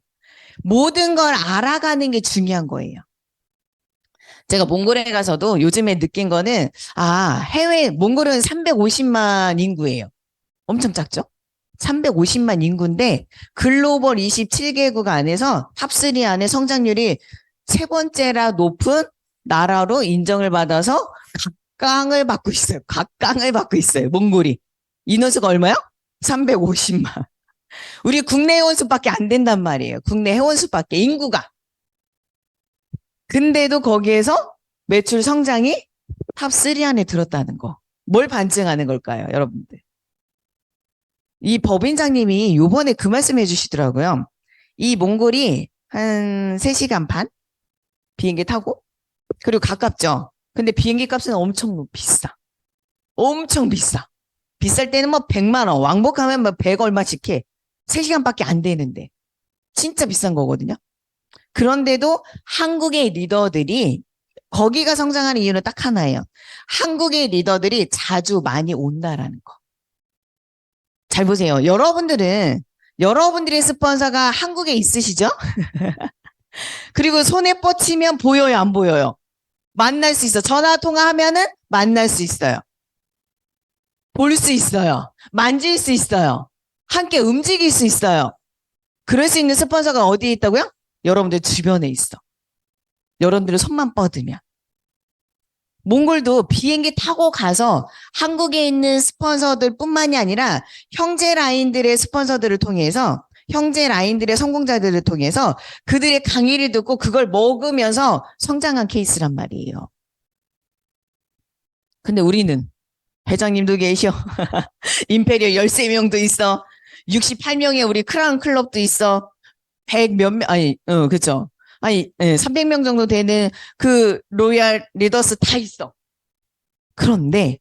모든 걸 알아가는 게 중요한 거예요. 제가 몽골에 가서도 요즘에 느낀 거는, 몽골은 350만 인구예요. 엄청 작죠? 350만 인구인데, 글로벌 27개국 안에서 탑3 안에 성장률이 세 번째라 높은 나라로 인정을 받아서 각광을 받고 있어요. 각광을 받고 있어요. 몽골이. 인원수가 얼마요? 350만. 우리 국내 회원수밖에 안 된단 말이에요. 국내 회원수밖에 인구가. 근데도 거기에서 매출 성장이 탑3 안에 들었다는 거. 뭘 반증하는 걸까요, 여러분들? 이 법인장님이 요번에 그 말씀 해주시더라고요. 이 몽골이 한 3시간 반? 비행기 타고? 그리고 가깝죠? 근데 비행기 값은 엄청 비싸. 엄청 비싸. 비쌀 때는 뭐 100만 원, 왕복하면 뭐 100 얼마씩 해. 3시간밖에 안 되는데. 진짜 비싼 거거든요. 그런데도 한국의 리더들이 거기가 성장하는 이유는 딱 하나예요. 한국의 리더들이 자주 많이 온다라는 거. 잘 보세요. 여러분들의 스폰서가 한국에 있으시죠? 그리고 손에 뻗치면 보여요, 안 보여요? 만날 수 있어. 전화 통화하면은 만날 수 있어요. 볼 수 있어요. 만질 수 있어요. 함께 움직일 수 있어요. 그럴 수 있는 스폰서가 어디에 있다고요? 여러분들 주변에 있어. 여러분들의 손만 뻗으면. 몽골도 비행기 타고 가서 한국에 있는 스폰서들 뿐만이 아니라 형제 라인들의 스폰서들을 통해서 형제 라인들의 성공자들을 통해서 그들의 강의를 듣고 그걸 먹으면서 성장한 케이스란 말이에요. 근데 우리는 회장님도 계셔. 임페리얼 13명도 있어. 68명의 우리 크라운 클럽도 있어. 100 몇 명, 그쵸. 300명 정도 되는 그 로얄 리더스 다 있어. 그런데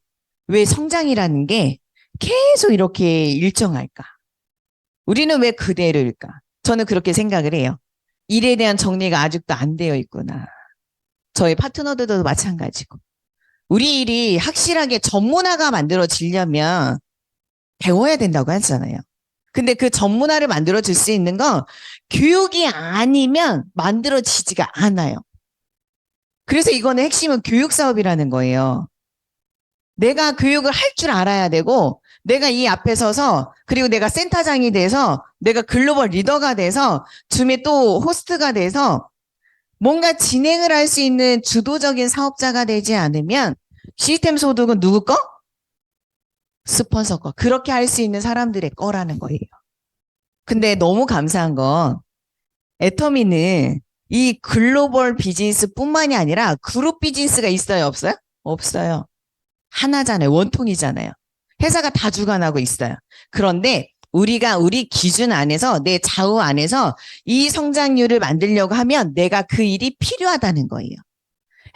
왜 성장이라는 게 계속 이렇게 일정할까? 우리는 왜 그대로일까? 저는 그렇게 생각을 해요. 일에 대한 정리가 아직도 안 되어 있구나. 저희 파트너들도 마찬가지고. 우리 일이 확실하게 전문화가 만들어지려면 배워야 된다고 하잖아요. 근데 그 전문화를 만들어줄 수 있는 건 교육이 아니면 만들어지지가 않아요. 그래서 이거는 핵심은 교육 사업이라는 거예요. 내가 교육을 할 줄 알아야 되고 내가 이 앞에 서서 그리고 내가 센터장이 돼서 내가 글로벌 리더가 돼서 줌에 또 호스트가 돼서 뭔가 진행을 할 수 있는 주도적인 사업자가 되지 않으면 시스템 소득은 누구 거? 스폰서 거. 그렇게 할 수 있는 사람들의 거라는 거예요. 근데 너무 감사한 건 애터미는 이 글로벌 비즈니스뿐만이 아니라 그룹 비즈니스가 있어요, 없어요? 없어요. 하나잖아요. 원통이잖아요. 회사가 다 주관하고 있어요. 그런데 우리가 우리 기준 안에서 내 좌우 안에서 이 성장률을 만들려고 하면 내가 그 일이 필요하다는 거예요.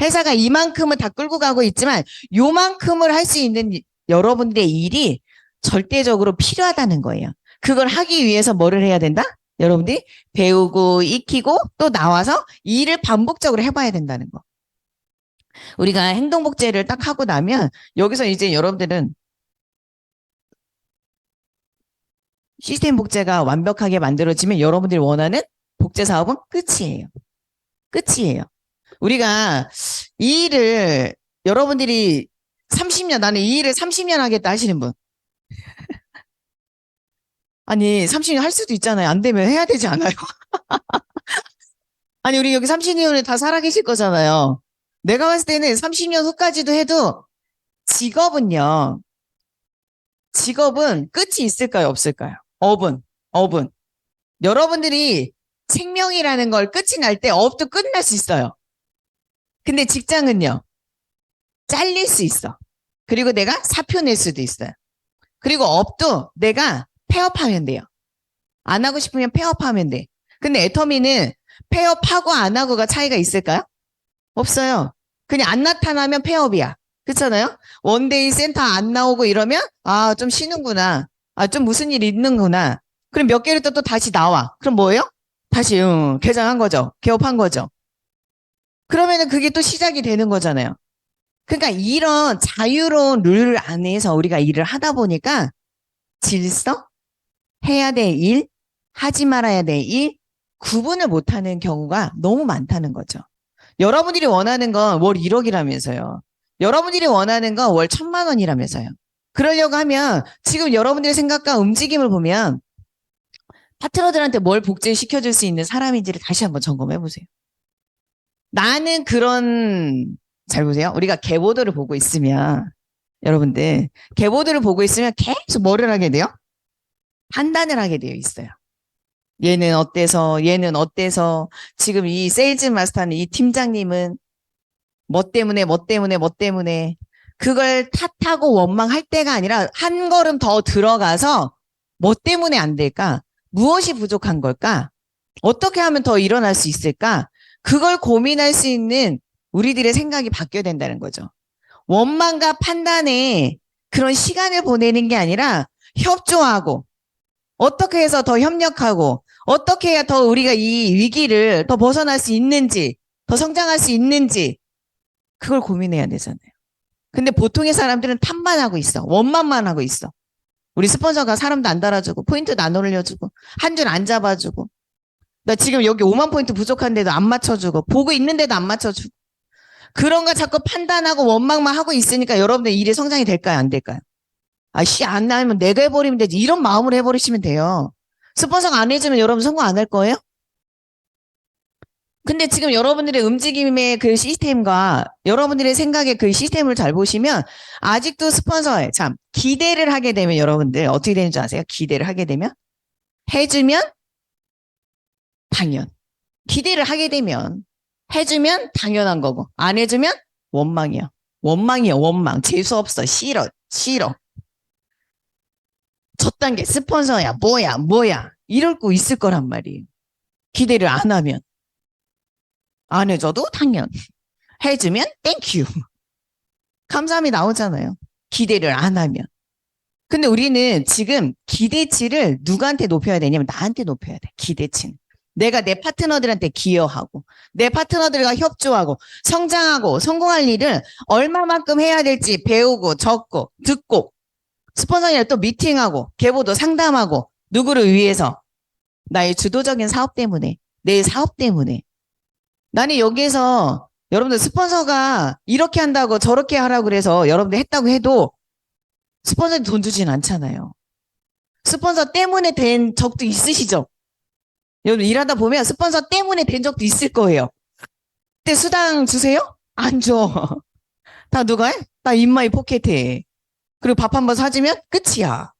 회사가 이만큼은 다 끌고 가고 있지만 요만큼을 할 수 있는 여러분들의 일이 절대적으로 필요하다는 거예요. 그걸 하기 위해서 뭐를 해야 된다? 여러분들이 배우고 익히고 또 나와서 일을 반복적으로 해봐야 된다는 거. 우리가 행동복제를 딱 하고 나면 여기서 이제 여러분들은 시스템 복제가 완벽하게 만들어지면 여러분들이 원하는 복제 사업은 끝이에요. 끝이에요. 우리가 이 일을 여러분들이 30년, 나는 이 일을 30년 하겠다 하시는 분. 아니, 30년 할 수도 있잖아요. 안 되면 해야 되지 않아요? 아니, 우리 여기 30년을 다 살아계실 거잖아요. 내가 봤을 때는 30년 후까지도 해도 직업은요, 직업은 끝이 있을까요? 없을까요? 업은. 여러분들이 생명이라는 걸 끝이 날 때 업도 끝날 수 있어요. 근데 직장은요, 잘릴 수 있어. 그리고 내가 사표 낼 수도 있어요. 그리고 업도 내가 폐업하면 돼요. 안 하고 싶으면 폐업하면 돼. 근데 애터미는 폐업하고 안 하고가 차이가 있을까요? 없어요. 그냥 안 나타나면 폐업이야. 그렇잖아요? 원데이 센터 안 나오고 이러면 아, 좀 쉬는구나. 아, 좀 무슨 일 있는구나. 그럼 몇 개월 또 다시 나와. 그럼 뭐예요? 다시 개장한 거죠. 개업한 거죠. 그러면은 그게 또 시작이 되는 거잖아요. 그러니까 이런 자유로운 룰 안에서 우리가 일을 하다 보니까 질서, 해야 될 일, 하지 말아야 될 일, 구분을 못하는 경우가 너무 많다는 거죠. 여러분들이 원하는 건 월 1억이라면서요. 여러분들이 원하는 건 월 1,000만 원이라면서요. 그러려고 하면 지금 여러분들의 생각과 움직임을 보면 파트너들한테 뭘 복제시켜줄 수 있는 사람인지를 다시 한번 점검해 보세요. 나는 잘 보세요. 우리가 개보도를 보고 있으면, 여러분들, 개보도를 보고 있으면 계속 뭐를 하게 돼요? 판단을 하게 되어 있어요. 얘는 어때서, 지금 이 세일즈 마스터는 이 팀장님은 뭐 때문에, 그걸 탓하고 원망할 때가 아니라 한 걸음 더 들어가서 뭐 때문에 안 될까? 무엇이 부족한 걸까? 어떻게 하면 더 일어날 수 있을까? 그걸 고민할 수 있는 우리들의 생각이 바뀌어야 된다는 거죠. 원망과 판단에 그런 시간을 보내는 게 아니라 협조하고 어떻게 해서 더 협력하고 어떻게 해야 더 우리가 이 위기를 더 벗어날 수 있는지 더 성장할 수 있는지 그걸 고민해야 되잖아요. 근데 보통의 사람들은 탓만 하고 있어. 원망만 하고 있어. 우리 스폰서가 사람도 안 달아주고 포인트도 안 올려주고 한 줄 안 잡아주고 나 지금 여기 5만 포인트 부족한데도 안 맞춰주고 보고 있는데도 안 맞춰주고 그런 거 자꾸 판단하고 원망만 하고 있으니까 여러분들 일이 성장이 될까요? 안 될까요? 아씨 안 나면 내가 해버리면 되지 이런 마음으로 해버리시면 돼요. 스폰서가 안 해주면 여러분 성공 안 할 거예요? 근데 지금 여러분들의 움직임의 그 시스템과 여러분들의 생각의 그 시스템을 잘 보시면 아직도 스폰서에 참 기대를 하게 되면 여러분들 어떻게 되는 줄 아세요? 기대를 하게 되면 해주면 당연. 기대를 하게 되면 해주면 당연한 거고 안 해주면 원망이야. 원망이야 원망. 재수 없어. 싫어. 첫 단계 스폰서야 뭐야 이럴 거 있을 거란 말이에요. 기대를 안 하면 안 해줘도 당연. 해주면 땡큐. 감사함이 나오잖아요. 기대를 안 하면. 근데 우리는 지금 기대치를 누구한테 높여야 되냐면 나한테 높여야 돼. 기대치는. 내가 내 파트너들한테 기여하고 내 파트너들과 협조하고 성장하고 성공할 일을 얼마만큼 해야 될지 배우고 적고 듣고 스폰서랑 또 미팅하고 계보도 상담하고 누구를 위해서 나의 주도적인 사업 때문에 내 사업 때문에 나는 여기에서 여러분들 스폰서가 이렇게 한다고 저렇게 하라고 그래서 여러분들 했다고 해도 스폰서한테 돈 주진 않잖아요. 스폰서 때문에 된 적도 있으시죠? 여러분 일하다 보면 스폰서 때문에 된 적도 있을 거예요. 근데 수당 주세요? 안 줘. 다 누가 해? 나 인마이 포켓해. 그리고 밥 한 번 사주면 끝이야.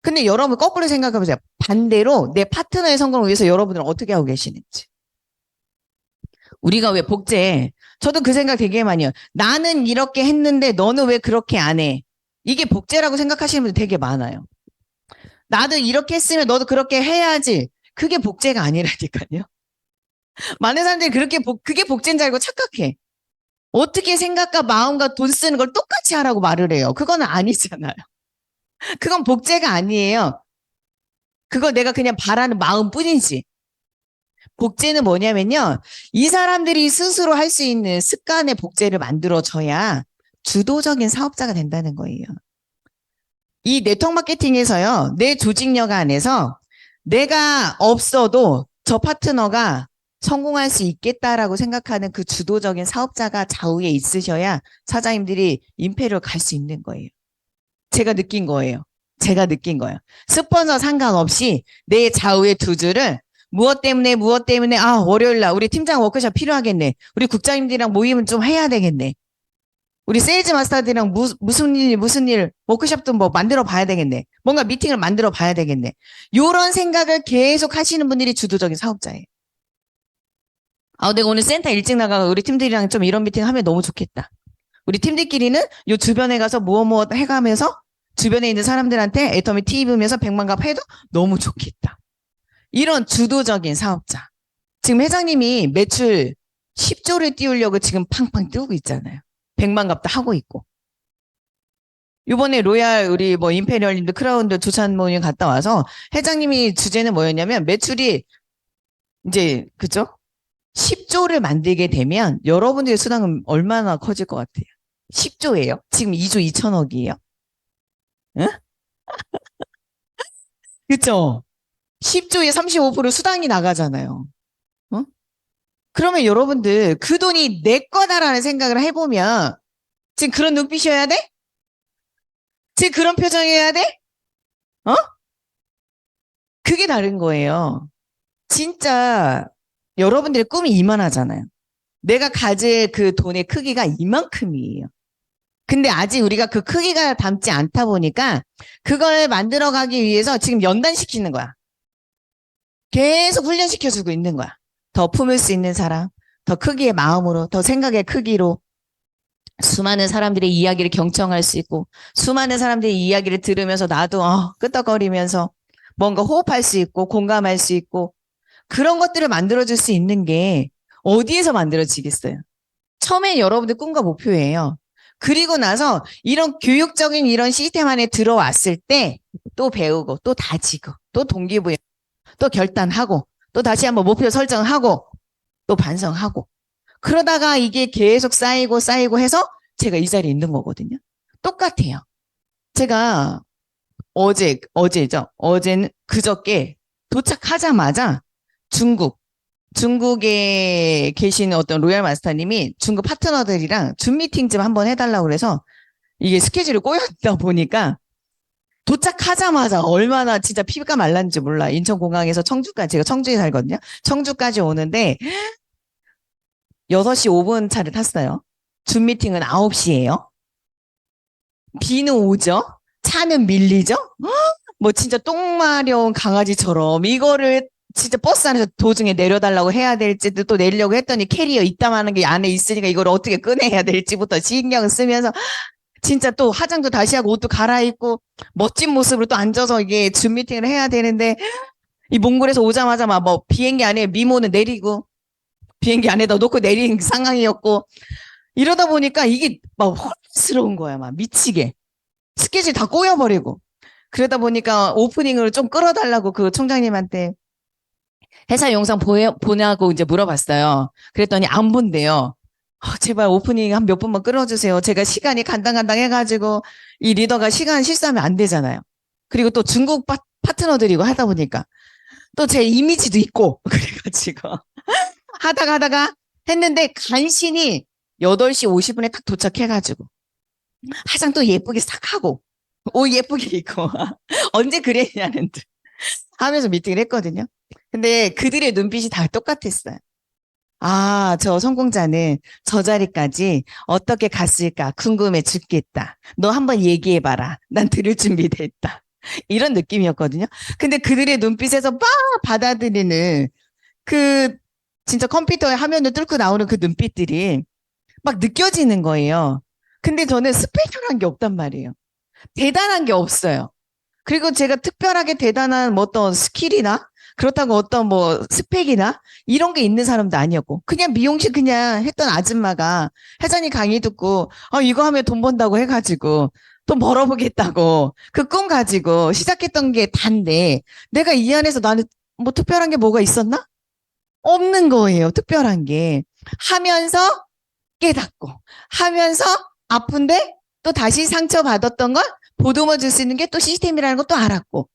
근데 여러분 거꾸로 생각해보세요. 반대로 내 파트너의 성공을 위해서 여러분들은 어떻게 하고 계시는지. 우리가 왜 복제, 저도 그 생각 되게 많이 해요. 나는 이렇게 했는데 너는 왜 그렇게 안 해? 이게 복제라고 생각하시는 분들 되게 많아요. 나도 이렇게 했으면 너도 그렇게 해야지. 그게 복제가 아니라니까요. 많은 사람들이 그게 복제인 줄 알고 착각해. 어떻게 생각과 마음과 돈 쓰는 걸 똑같이 하라고 말을 해요. 그건 아니잖아요. 그건 복제가 아니에요. 그거 내가 그냥 바라는 마음 뿐이지. 복제는 뭐냐면요. 이 사람들이 스스로 할 수 있는 습관의 복제를 만들어줘야 주도적인 사업자가 된다는 거예요. 이 네트워크 마케팅에서요, 내 조직력 안에서 내가 없어도 저 파트너가 성공할 수 있겠다라고 생각하는 그 주도적인 사업자가 좌우에 있으셔야 사장님들이 임페리얼 갈 수 있는 거예요. 제가 느낀 거예요. 제가 느낀 거예요. 스폰서 상관없이 내 좌우의 두 줄을 무엇 때문에, 아, 월요일 날 우리 팀장 워크숍 필요하겠네. 우리 국장님들이랑 모임은 좀 해야 되겠네. 우리 세일즈 마스터들이랑 무슨 일, 워크숍도 뭐 만들어 봐야 되겠네. 뭔가 미팅을 만들어 봐야 되겠네. 요런 생각을 계속 하시는 분들이 주도적인 사업자예요. 아, 내가 오늘 센터 일찍 나가고 우리 팀들이랑 좀 이런 미팅 하면 너무 좋겠다. 우리 팀들끼리는 요 주변에 가서 무엇 해가면서 주변에 있는 사람들한테 애터미 티 입으면서 100만 값 해도 너무 좋겠다. 이런 주도적인 사업자. 지금 회장님이 매출 10조를 띄우려고 지금 팡팡 띄우고 있잖아요. 100만 값도 하고 있고. 이번에 로얄 우리 뭐 임페리얼님도 크라운드 조찬 모임 갔다 와서 회장님이 주제는 뭐였냐면 매출이 이제 그죠? 10조를 만들게 되면 여러분들의 수당은 얼마나 커질 것 같아요? 10조예요. 지금 2조 2천억이에요. 응? 그쵸? 10조에 35% 수당이 나가잖아요. 어? 그러면 여러분들 그 돈이 내 거다라는 생각을 해보면 지금 그런 눈빛이어야 돼? 지금 그런 표정이어야 돼? 어? 그게 다른 거예요. 진짜 여러분들의 꿈이 이만하잖아요. 내가 가질 그 돈의 크기가 이만큼이에요. 근데 아직 우리가 그 크기가 담지 않다 보니까 그걸 만들어가기 위해서 지금 연단시키는 거야. 계속 훈련시켜주고 있는 거야. 더 품을 수 있는 사람, 더 크기의 마음으로, 더 생각의 크기로 수많은 사람들의 이야기를 경청할 수 있고 수많은 사람들의 이야기를 들으면서 나도 끄떡거리면서 뭔가 호흡할 수 있고 공감할 수 있고 그런 것들을 만들어줄 수 있는 게 어디에서 만들어지겠어요? 처음엔 여러분들 꿈과 목표예요. 그리고 나서 이런 교육적인 이런 시스템 안에 들어왔을 때 또 배우고 또 다지고 또 동기부여 또 결단하고 또 다시 한번 목표 설정하고 또 반성하고 그러다가 이게 계속 쌓이고 해서 제가 이 자리에 있는 거거든요. 똑같아요. 제가 어제죠. 어제는 그저께 도착하자마자 중국에 계신 어떤 로얄 마스터님이 중국 파트너들이랑 줌 미팅 좀 한번 해달라고 그래서 이게 스케줄이 꼬였다 보니까 도착하자마자 얼마나 진짜 피가 말랐는지 몰라. 인천공항에서 청주까지, 제가 청주에 살거든요. 청주까지 오는데 6시 5분 차를 탔어요. 줌 미팅은 9시예요. 비는 오죠? 차는 밀리죠? 뭐 진짜 똥 마려운 강아지처럼 이거를 진짜 버스 안에서 도중에 내려달라고 해야 될지도 또 내리려고 했더니 캐리어 이따만한 게 안에 있으니까 이걸 어떻게 꺼내야 될지부터 신경 쓰면서 진짜 또 화장도 다시 하고 옷도 갈아입고 멋진 모습으로 또 앉아서 이게 줌 미팅을 해야 되는데 이 몽골에서 오자마자 막 뭐 비행기 안에 미모는 내리고 비행기 안에다 놓고 내린 상황이었고 이러다 보니까 이게 막 혼란스러운 거야. 막 미치게. 스케줄 다 꼬여버리고. 그러다 보니까 오프닝을 좀 끌어달라고 그 총장님한테 회사 영상 보냐고 이제 물어봤어요. 그랬더니 안 본대요. 제발 오프닝 한 몇 분만 끌어주세요. 제가 시간이 간당간당 해가지고 이 리더가 시간 실수하면 안 되잖아요. 그리고 또 중국 파트너들이고 하다 보니까 또 제 이미지도 있고 그래가지고 하다가 했는데 간신히 8시 50분에 딱 도착해가지고 화장 또 예쁘게 싹 하고 옷 예쁘게 입고 언제 그랬냐는 듯 하면서 미팅을 했거든요. 근데 그들의 눈빛이 다 똑같았어요. 아, 저 성공자는 저 자리까지 어떻게 갔을까 궁금해 죽겠다. 너 한번 얘기해봐라. 난 들을 준비됐다. 이런 느낌이었거든요. 근데 그들의 눈빛에서 막 받아들이는 그 진짜 컴퓨터에 화면을 뚫고 나오는 그 눈빛들이 막 느껴지는 거예요. 근데 저는 스페셜한 게 없단 말이에요. 대단한 게 없어요. 그리고 제가 특별하게 대단한 뭐 어떤 스킬이나 그렇다고 어떤 뭐 스펙이나 이런 게 있는 사람도 아니었고 그냥 미용실 그냥 했던 아줌마가 회장님 강의 듣고 이거 하면 돈 번다고 해가지고 돈 벌어보겠다고 그 꿈 가지고 시작했던 게 단데 내가 이 안에서 나는 뭐 특별한 게 뭐가 있었나? 없는 거예요. 특별한 게 하면서 깨닫고 하면서 아픈데 또 다시 상처받았던 걸 보듬어 줄 수 있는 게 또 시스템이라는 것도 알았고,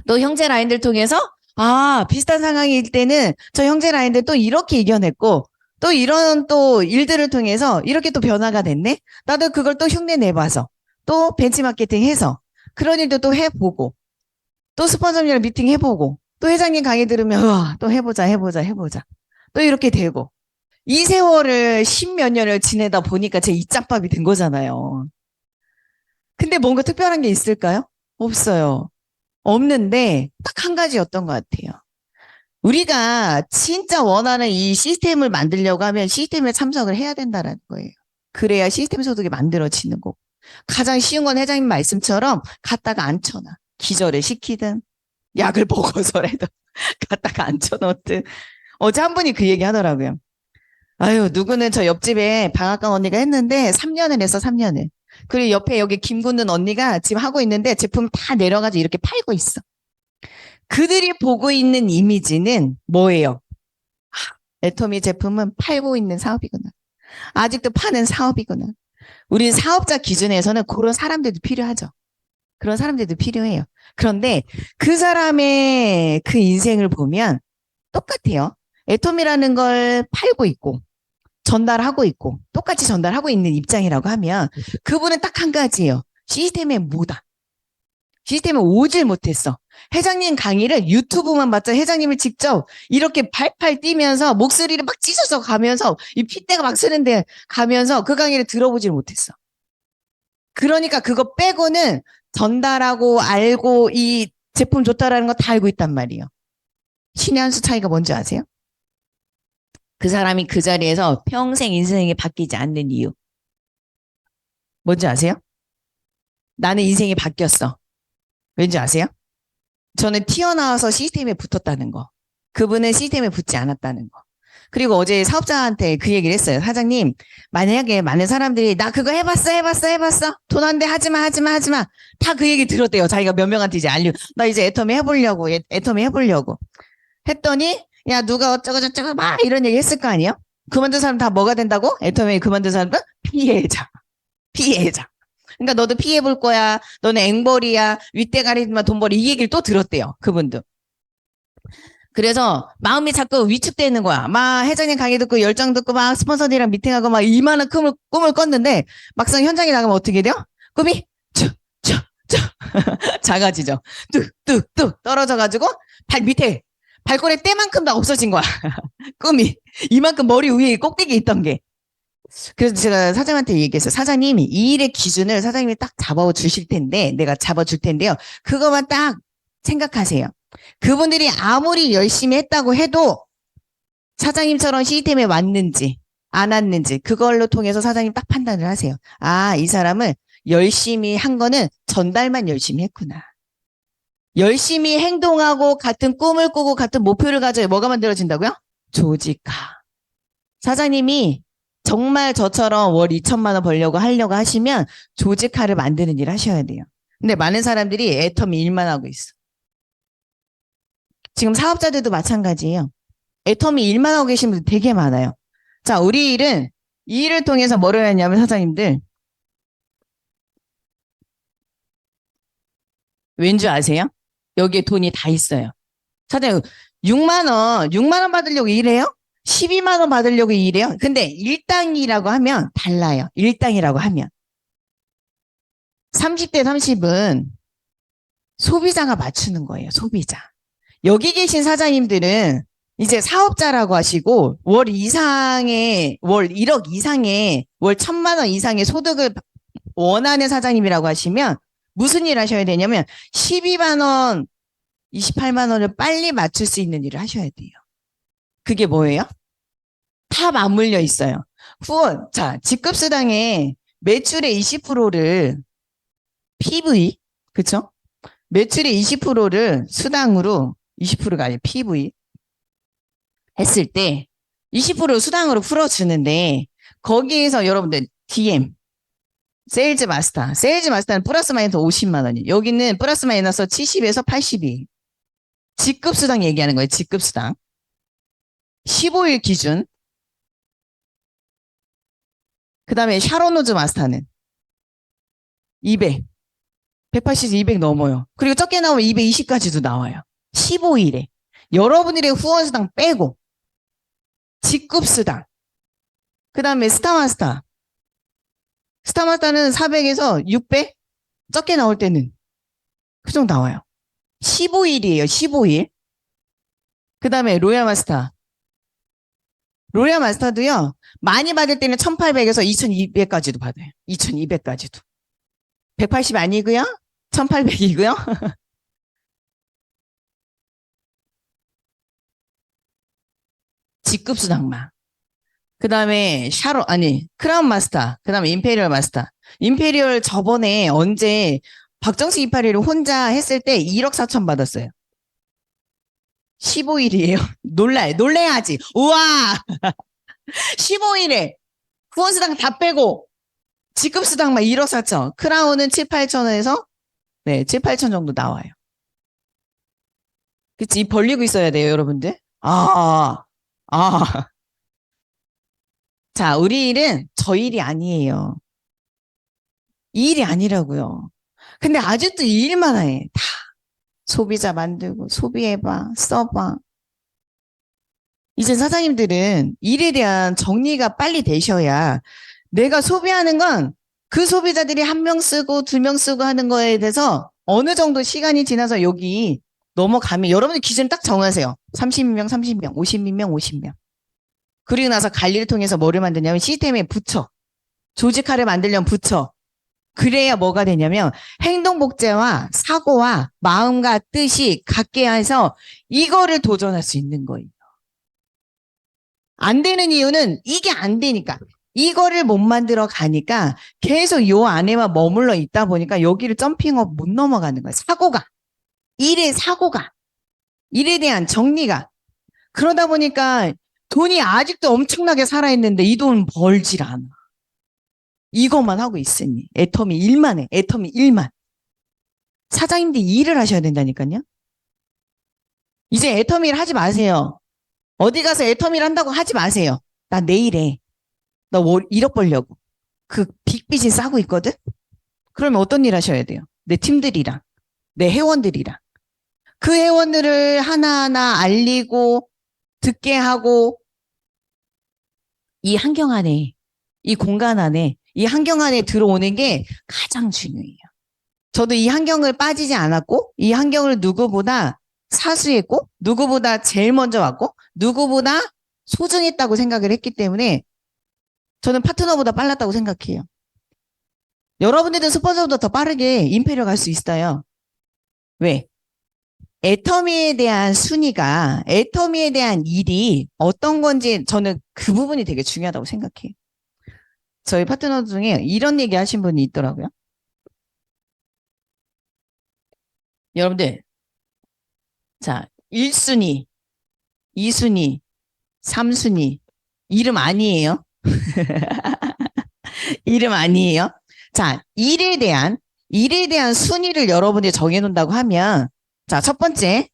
또 형제 라인들 통해서 아, 비슷한 상황일 때는 저 형제 라인들 또 이렇게 이겨냈고, 또 이런 또 일들을 통해서 이렇게 또 변화가 됐네? 나도 그걸 또 흉내 내봐서, 또 벤치마케팅 해서, 그런 일도 또 해보고, 또 스폰서님이랑 미팅 해보고, 또 회장님 강의 들으면, 우와, 또 해보자. 또 이렇게 되고. 이 세월을 십몇 년을 지내다 보니까 제 이짬밥이 된 거잖아요. 근데 뭔가 특별한 게 있을까요? 없어요. 없는데, 딱 한 가지였던 것 같아요. 우리가 진짜 원하는 이 시스템을 만들려고 하면 시스템에 참석을 해야 된다는 거예요. 그래야 시스템 소득이 만들어지는 거고. 가장 쉬운 건 회장님 말씀처럼 갖다가 앉혀놔. 기절을 시키든 약을 먹어서라도 갖다가 앉혀놓든. 어제 한 분이 그 얘기 하더라고요. 아유, 누구는 저 옆집에 방앗간 언니가 했는데 3년을 했어, 3년을. 그리고 옆에 여기 김군는 언니가 지금 하고 있는데 제품 다 내려가지고 이렇게 팔고 있어. 그들이 보고 있는 이미지는 뭐예요? 애터미 제품은 팔고 있는 사업이구나. 아직도 파는 사업이구나. 우리 사업자 기준에서는 그런 사람들도 필요하죠. 그런 사람들도 필요해요. 그런데 그 사람의 그 인생을 보면 똑같아요. 애터미라는 걸 팔고 있고 전달하고 있고 똑같이 전달하고 있는 입장이라고 하면 그분은 딱 한 가지예요. 시스템에 뭐다. 시스템에 오질 못했어. 회장님 강의를 유튜브만 봤죠. 회장님을 직접 이렇게 팔팔 뛰면서 목소리를 막 찢어서 가면서 이 핏대가 막 쓰는데 가면서 그 강의를 들어보질 못했어. 그러니까 그거 빼고는 전달하고 알고 이 제품 좋다라는 거 다 알고 있단 말이에요. 신의 한 수 차이가 뭔지 아세요? 그 사람이 그 자리에서 평생 인생이 바뀌지 않는 이유. 뭔지 아세요? 나는 인생이 바뀌었어. 왠지 아세요? 저는 튀어나와서 시스템에 붙었다는 거. 그분은 시스템에 붙지 않았다는 거. 그리고 어제 사업자한테 그 얘기를 했어요. 사장님, 만약에 많은 사람들이 나 그거 해봤어. 돈 안 돼, 하지마. 다 그 얘기 들었대요. 자기가 몇 명한테 이제 나 이제 애터미 해보려고, 애터미 해보려고. 했더니, 야, 누가 어쩌고저쩌고 막 이런 얘기 했을 거 아니에요? 그만둔 사람 다 뭐가 된다고? 애터미 그만둔 사람은 피해자. 그러니까 너도 피해 볼 거야. 너는 앵벌이야. 윗대가리만 돈벌이. 이 얘기를 또 들었대요. 그분도. 그래서 마음이 자꾸 위축되는 거야. 막 회장님 강의 듣고 열정 듣고 막 스폰서들이랑 미팅하고 막 이만한 꿈을 꿨는데 막상 현장에 나가면 어떻게 돼요? 꿈이 작아지죠. 뚝뚝뚝 떨어져가지고 발 밑에 발걸에 때만큼 다 없어진 거야. 꿈이 이만큼 머리 위에 꼭대기 있던 게. 그래서 제가 사장한테 얘기했어요. 사장님이 이 일의 기준을 사장님이 딱 잡아주실 텐데 내가 잡아줄 텐데요. 그거만 딱 생각하세요. 그분들이 아무리 열심히 했다고 해도 사장님처럼 시스템에 왔는지 안 왔는지 그걸로 통해서 사장님 딱 판단을 하세요. 아, 이 사람은 열심히 한 거는 전달만 열심히 했구나. 열심히 행동하고 같은 꿈을 꾸고 같은 목표를 가져야 뭐가 만들어진다고요? 조직화. 사장님이 정말 저처럼 월 2천만 원 벌려고 하려고 하시면 조직화를 만드는 일 하셔야 돼요. 근데 많은 사람들이 애터미 일만 하고 있어. 지금 사업자들도 마찬가지예요. 애터미 일만 하고 계신 분들 되게 많아요. 자, 우리 일은 이 일을 통해서 뭐를 했냐면 사장님들 왠지 아세요? 여기에 돈이 다 있어요. 사장님 6만 원 받으려고 일해요? 12만 원 받으려고 일해요? 근데 일당이라고 하면 달라요. 일당이라고 하면 30대 30은 소비자가 맞추는 거예요. 소비자. 여기 계신 사장님들은 이제 사업자라고 하시고 월 1억 이상의 월 1,000만 원 이상의 소득을 원하는 사장님이라고 하시면 무슨 일 하셔야 되냐면 12만 원, 28만 원을 빨리 맞출 수 있는 일을 하셔야 돼요. 그게 뭐예요? 다 맞물려 있어요. 후원, 자, 직급수당의 매출의 20%를 PV, 그쵸? 매출의 20%를 수당으로 20%가 아니라 PV 했을 때 20% 수당으로 풀어주는데 거기에서 여러분들 DM 세일즈 마스터는 플러스 마이너스 50만 원이에요. 여기는 플러스 마이너스 70에서 80이 직급 수당 얘기하는 거예요. 직급 수당 15일 기준. 그 다음에 샤론노즈 마스터는 200 180에서 200 넘어요. 그리고 적게 나오면 220까지도 나와요. 15일에. 여러분들의 후원수당 빼고, 직급수당. 그 다음에 스타마스터. 스타마스터는 400에서 600? 적게 나올 때는 그 정도 나와요. 15일이에요, 15일. 그 다음에 로얄 마스터. 로얄 마스터도요, 많이 받을 때는 1800에서 2200까지도 받아요. 2200까지도. 180 아니고요, 1800이고요. 직급수당만. 그 다음에 크라운 마스터. 그 다음에 임페리얼 마스터. 임페리얼 저번에 언제 박정식 이파리를 혼자 했을 때 1억 4천 받았어요. 15일이에요. 놀래야지. 우와! 15일에 후원수당 다 빼고 직급수당만 1억 4천. 크라운은 7, 8천원에서 네, 7, 8천 정도 나와요. 그치? 입 벌리고 있어야 돼요, 여러분들. 아. 자, 우리 일은 저 일이 아니에요. 이 일이 아니라고요. 근데 아직도 이 일만 해. 다 소비자 만들고 소비해봐, 써봐. 이제 사장님들은 일에 대한 정리가 빨리 되셔야 내가 소비하는 건 그 소비자들이 한 명 쓰고 두 명 쓰고 하는 거에 대해서 어느 정도 시간이 지나서 여기 넘어가면 여러분들 기준 딱 정하세요. 30명, 30명, 50명, 50명. 그리고 나서 관리를 통해서 뭐를 만드냐면 시스템에 붙여. 조직화를 만들려면 붙여. 그래야 뭐가 되냐면 행동복제와 사고와 마음과 뜻이 같게 해서 이거를 도전할 수 있는 거예요. 안 되는 이유는 이게 안 되니까. 이거를 못 만들어 가니까 계속 요 안에만 머물러 있다 보니까 여기를 점핑업 못 넘어가는 거예요. 일의 사고가, 일에 대한 정리가. 그러다 보니까 돈이 아직도 엄청나게 살아있는데 이 돈 벌질 않아. 이것만 하고 있으니. 애터미 일만 해. 애터미 일만. 사장님들이 일을 하셔야 된다니까요. 이제 애터미를 하지 마세요. 어디 가서 애터미를 한다고 하지 마세요. 나 내일 해. 나 1억 벌려고. 그 빅빚이 싸고 있거든? 그러면 어떤 일 하셔야 돼요? 내 팀들이랑, 내 회원들이랑. 그 회원들을 하나하나 알리고, 듣게 하고, 이 환경 안에, 이 공간 안에, 이 환경 안에 들어오는 게 가장 중요해요. 저도 이 환경을 빠지지 않았고, 이 환경을 누구보다 사수했고, 누구보다 제일 먼저 왔고, 누구보다 소중했다고 생각을 했기 때문에 저는 파트너보다 빨랐다고 생각해요. 여러분들도 스폰서보다 더 빠르게 임페리얼 갈 수 있어요. 왜? 애터미에 대한 순위가, 애터미에 대한 일이 어떤 건지 저는 그 부분이 되게 중요하다고 생각해요. 저희 파트너 중에 이런 얘기 하신 분이 있더라고요. 여러분들, 자, 1순위, 2순위, 3순위, 이름 아니에요. 이름 아니에요. 자, 일에 대한 순위를 여러분이 정해놓는다고 하면, 자, 첫 번째,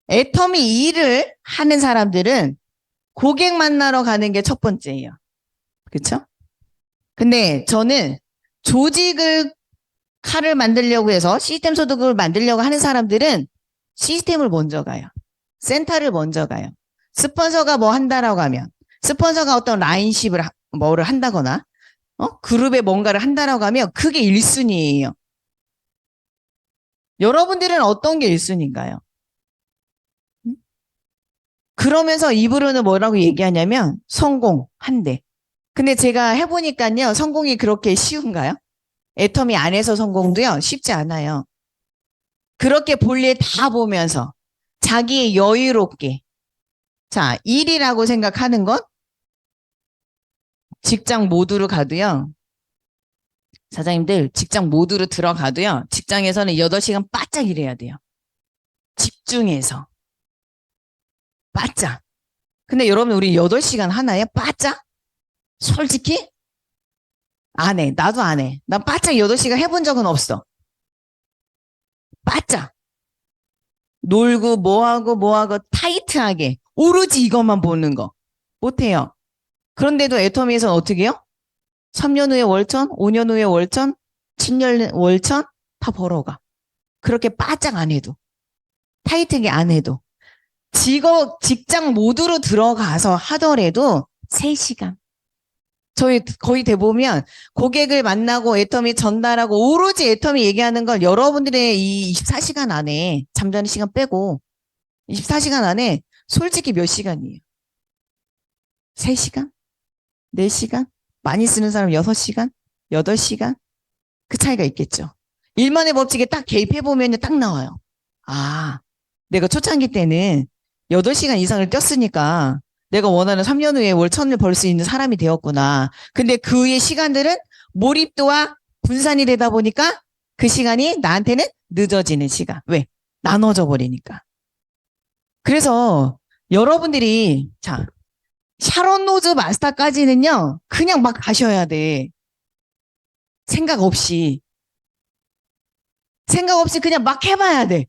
애터미 일을 하는 사람들은 고객 만나러 가는 게 첫 번째예요. 그쵸? 근데 저는 조직을 칼을 만들려고 해서 시스템 소득을 만들려고 하는 사람들은 시스템을 먼저 가요. 센터를 먼저 가요. 스폰서가 뭐 한다라고 하면 스폰서가 어떤 라인십을 뭐를 한다거나 그룹에 뭔가를 한다라고 하면 그게 1순위예요. 여러분들은 어떤 게 1순위인가요? 그러면서 입으로는 뭐라고 얘기하냐면 성공한대. 근데 제가 해보니까요. 성공이 그렇게 쉬운가요? 애터미 안에서 성공도요. 쉽지 않아요. 그렇게 볼일 다 보면서 자기 여유롭게 자, 일이라고 생각하는 것 직장 모두로 가도요. 사장님들 직장 모두로 들어가도요. 직장에서는 8시간 바짝 일해야 돼요. 집중해서. 바짝. 근데 여러분 우리 8시간 하나요? 바짝? 솔직히? 안 해. 나도 안 해. 난 바짝 8시간 해본 적은 없어. 바짝. 놀고 뭐하고 타이트하게. 오로지 이것만 보는 거. 못해요. 그런데도 애터미에서는 어떻게 해요? 3년 후에 월천, 5년 후에 월천, 7년 월천, 다 벌어가. 그렇게 바짝 안 해도. 타이트하게 안 해도. 직장 모드로 들어가서 하더라도 3시간. 저희 거의 대보면 고객을 만나고 애터미 전달하고 오로지 애터미 얘기하는 걸 여러분들의 이 24시간 안에 잠자는 시간 빼고 24시간 안에 솔직히 몇 시간이에요? 3시간? 4시간? 많이 쓰는 사람 6시간? 8시간? 그 차이가 있겠죠. 일만의 법칙에 딱 개입해보면 딱 나와요. 아, 내가 초창기 때는 8시간 이상을 뛰었으니까 내가 원하는 3년 후에 월 1,000을 벌 수 있는 사람이 되었구나. 근데 그 후의 시간들은 몰입도와 분산이 되다 보니까 그 시간이 나한테는 늦어지는 시간. 왜? 나눠져 버리니까. 그래서 여러분들이 자 샤론 노즈 마스터까지는요 그냥 막 가셔야 돼. 생각 없이 그냥 막 해봐야 돼.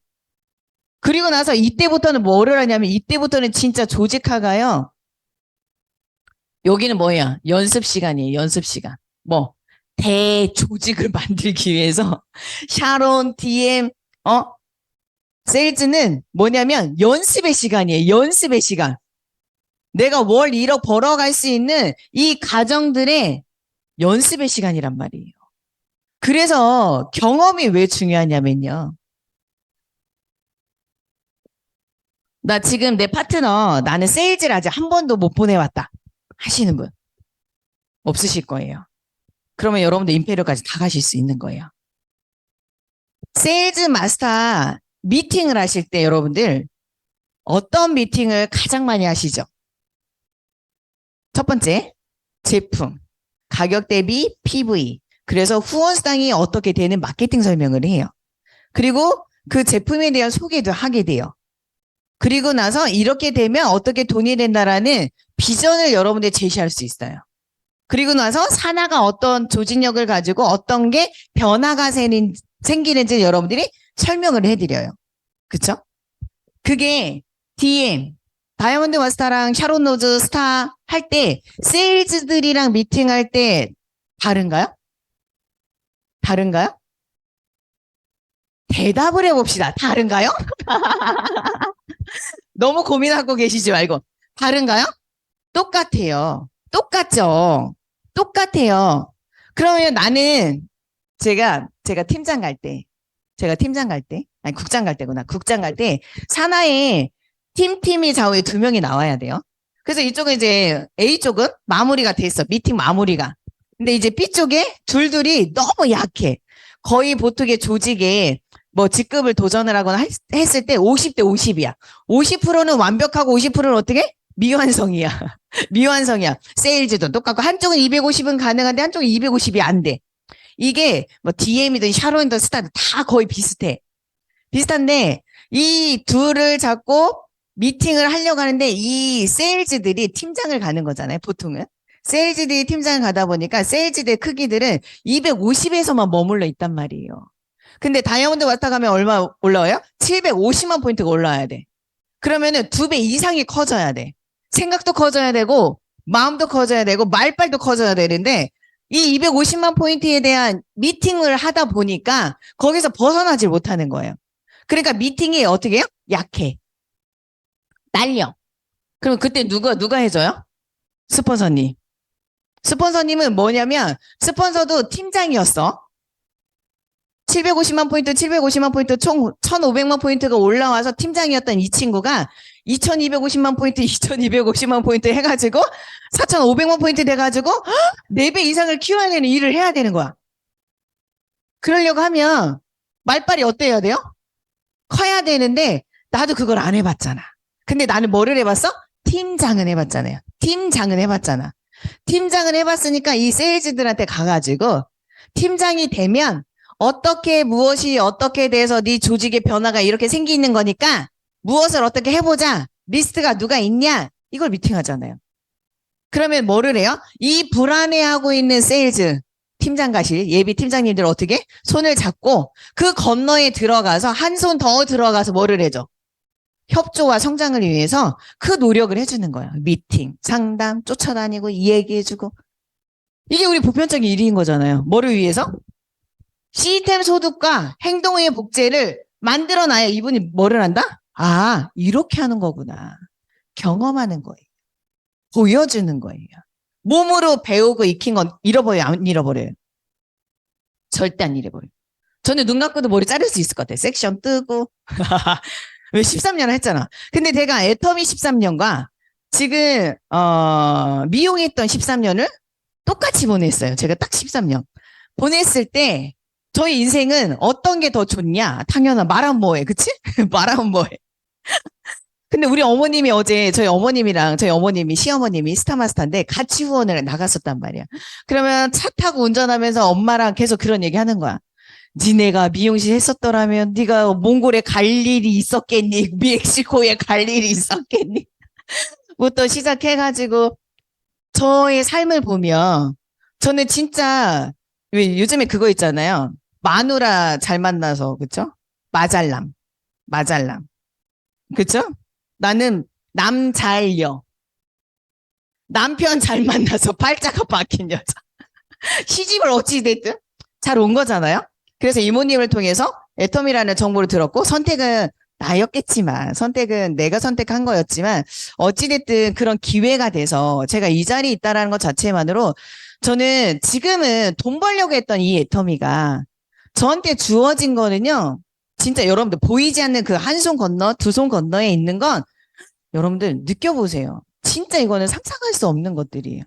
그리고 나서 이때부터는 뭐를 하냐면 이때부터는 진짜 조직화가요. 여기는 뭐야? 연습 시간이에요. 연습 시간. 뭐 대조직을 만들기 위해서 샤론, DM, 세일즈는 뭐냐면 연습의 시간이에요. 연습의 시간. 내가 월 1억 벌어갈 수 있는 이 가정들의 연습의 시간이란 말이에요. 그래서 경험이 왜 중요하냐면요. 나 지금 내 파트너 나는 세일즈를 아직 한 번도 못 보내왔다 하시는 분 없으실 거예요. 그러면 여러분들 임페리얼까지 다 가실 수 있는 거예요. 세일즈 마스터 미팅을 하실 때 여러분들 어떤 미팅을 가장 많이 하시죠? 첫 번째, 제품, 가격 대비 PV. 그래서 후원수당이 어떻게 되는 마케팅 설명을 해요. 그리고 그 제품에 대한 소개도 하게 돼요. 그리고 나서 이렇게 되면 어떻게 돈이 된다라는 비전을 여러분들이 제시할 수 있어요. 그리고 나서 산하가 어떤 조직력을 가지고 어떤 게 변화가 생기는지 여러분들이 설명을 해드려요. 그쵸? 그게 DM, 다이아몬드 마스터랑 샤론 노즈 스타 할 때 세일즈들이랑 미팅할 때 다른가요? 다른가요? 대답을 해봅시다. 다른가요? 너무 고민하고 계시지 말고. 다른가요? 똑같아요. 똑같죠? 똑같아요. 그러면 나는 제가 팀장 갈 때, 아니 국장 갈 때구나. 국장 갈 때 산하에 팀이 좌우에 2명이 나와야 돼요. 그래서 이쪽은 이제 A쪽은 마무리가 돼 있어. 미팅 마무리가. 근데 이제 B쪽에 둘이 너무 약해. 거의 보통의 조직에 뭐 직급을 도전을 하거나 했을 때 50대 50이야. 50%는 완벽하고 50%는 어떻게? 미완성이야. 미완성이야. 세일즈도 똑같고 한쪽은 250은 가능한데 한쪽은 250이 안 돼. 이게 뭐 DM이든 샤론이든 스타든 다 거의 비슷해. 비슷한데 이 둘을 잡고 미팅을 하려고 하는데 이 세일즈들이 팀장을 가는 거잖아요. 보통은. 세일즈들이 팀장을 가다 보니까 세일즈들의 크기들은 250에서만 머물러 있단 말이에요. 근데 다이아몬드 마스터 가면 얼마 올라와요? 750만 포인트가 올라와야 돼. 그러면은 2배 이상이 커져야 돼. 생각도 커져야 되고 마음도 커져야 되고 말빨도 커져야 되는데 이 250만 포인트에 대한 미팅을 하다 보니까 거기서 벗어나질 못하는 거예요. 그러니까 미팅이 어떻게 해요? 약해. 날려. 그럼 그때 누가 해줘요? 스폰서님. 스폰서님은 뭐냐면 스폰서도 팀장이었어. 750만 포인트 총 1,500만 포인트가 올라와서 팀장이었던 이 친구가 2,250만 포인트, 2,250만 포인트 해가지고 4,500만 포인트 돼가지고 4배 이상을 키워야 되는 일을 해야 되는 거야. 그러려고 하면 말빨이 어때야 돼요? 커야 되는데 나도 그걸 안 해봤잖아. 근데 나는 뭐를 해봤어? 팀장은 해봤잖아요. 팀장은 해봤잖아. 팀장은 해봤으니까 이 세일즈들한테 가가지고 팀장이 되면 어떻게 무엇이 어떻게 돼서 네 조직의 변화가 이렇게 생기는 거니까 무엇을 어떻게 해보자. 리스트가 누가 있냐? 이걸 미팅하잖아요. 그러면 뭐를 해요? 이 불안해하고 있는 세일즈 팀장 가실 예비 팀장님들 어떻게? 손을 잡고 그 건너에 들어가서 한 손 더 들어가서 뭐를 해줘? 협조와 성장을 위해서 그 노력을 해주는 거예요. 미팅, 상담, 쫓아다니고 얘기해주고. 이게 우리 보편적인 일인 거잖아요. 뭐를 위해서? 시스템 소득과 행동의 복제를 만들어놔야 이분이 뭐를 한다? 아, 이렇게 하는 거구나. 경험하는 거예요. 보여주는 거예요. 몸으로 배우고 익힌 건 잃어버려요, 안 잃어버려요? 절대 안 잃어버려요. 저는 눈 감고도 머리 자를 수 있을 것 같아요. 섹션 뜨고. 왜 13년을 했잖아. 근데 제가 애터미 13년과 지금 미용했던 13년을 똑같이 보냈어요. 제가 딱 13년. 보냈을 때 저희 인생은 어떤 게 더 좋냐? 당연한 말하면 뭐해. 그치? 말하면 뭐해. 근데 우리 어머님이 어제 저희 어머님이랑 저희 어머님이 시어머님이 스타마스터인데 같이 후원을 나갔었단 말이야. 그러면 차 타고 운전하면서 엄마랑 계속 그런 얘기 하는 거야. 니네가 미용실 했었더라면 네가 몽골에 갈 일이 있었겠니? 멕시코에 갈 일이 있었겠니? 부터 시작해가지고 저의 삶을 보면 저는 진짜 왜 요즘에 그거 있잖아요. 마누라 잘 만나서 그쵸? 마잘남, 마잘남, 그쵸? 나는 남잘녀, 남편 잘 만나서 팔자가 바뀐 여자. 시집을 어찌 됐든 잘 온 거잖아요. 그래서 이모님을 통해서 애텀이라는 정보를 들었고 선택은 나였겠지만 선택은 내가 선택한 거였지만 어찌됐든 그런 기회가 돼서 제가 이 자리에 있다라는 것 자체만으로 저는 지금은 돈 벌려고 했던 이 애터미가 저한테 주어진 거는요. 진짜 여러분들 보이지 않는 그 한 손 건너 두 손 건너에 있는 건 여러분들 느껴보세요. 진짜 이거는 상상할 수 없는 것들이에요.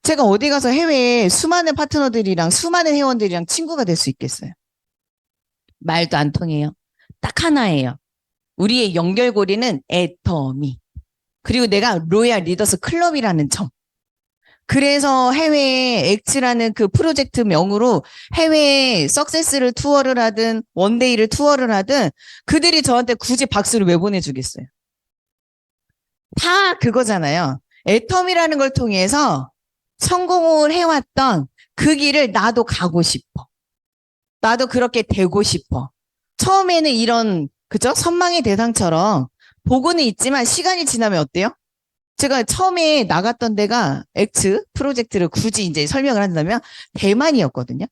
제가 어디 가서 해외에 수많은 파트너들이랑 수많은 회원들이랑 친구가 될 수 있겠어요. 말도 안 통해요. 딱 하나예요. 우리의 연결고리는 애터미. 그리고 내가 로얄 리더스 클럽이라는 점. 그래서 해외에 엑츠라는 그 프로젝트 명으로 해외에 석세스를 투어를 하든 원데이를 투어를 하든 그들이 저한테 굳이 박수를 왜 보내주겠어요. 다 그거잖아요. 애텀이라는 걸 통해서 성공을 해왔던 그 길을 나도 가고 싶어. 나도 그렇게 되고 싶어. 처음에는 이런, 그죠? 선망의 대상처럼 보고는 있지만 시간이 지나면 어때요? 제가 처음에 나갔던 데가 엑스 프로젝트를 굳이 이제 설명을 한다면 대만이었거든요.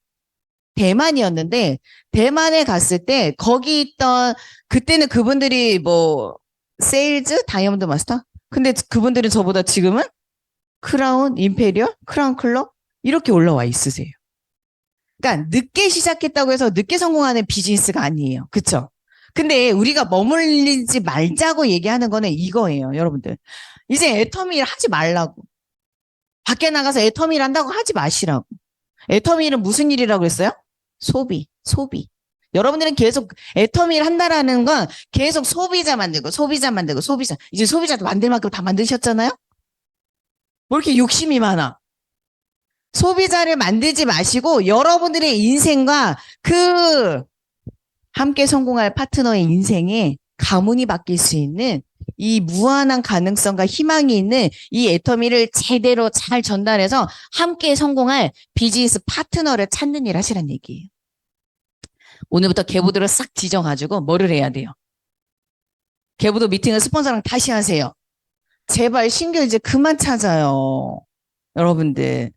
대만이었는데 대만에 갔을 때 거기 있던 그때는 그분들이 뭐 세일즈 다이아몬드 마스터 근데 그분들은 저보다 지금은 크라운 임페리얼 크라운 클럽 이렇게 올라와 있으세요. 그러니까 늦게 시작했다고 해서 늦게 성공하는 비즈니스가 아니에요. 그쵸? 근데 우리가 머물리지 말자고 얘기하는 거는 이거예요, 여러분들. 이제 애터미를 하지 말라고. 밖에 나가서 애터미를 한다고 하지 마시라고. 애터미는 무슨 일이라고 했어요? 소비, 소비. 여러분들은 계속 애터미를 한다라는 건 계속 소비자 만들고, 소비자 만들고, 소비자. 이제 소비자도 만들 만큼 다 만드셨잖아요? 뭐 이렇게 욕심이 많아? 소비자를 만들지 마시고 여러분들의 인생과 그 함께 성공할 파트너의 인생에 가문이 바뀔 수 있는 이 무한한 가능성과 희망이 있는 이 애터미를 제대로 잘 전달해서 함께 성공할 비즈니스 파트너를 찾는 일 하시란 얘기예요. 오늘부터 개보도를 싹 지정가지고 뭐를 해야 돼요? 개보도 미팅을 스폰서랑 다시 하세요. 제발 신규 이제 그만 찾아요. 여러분들.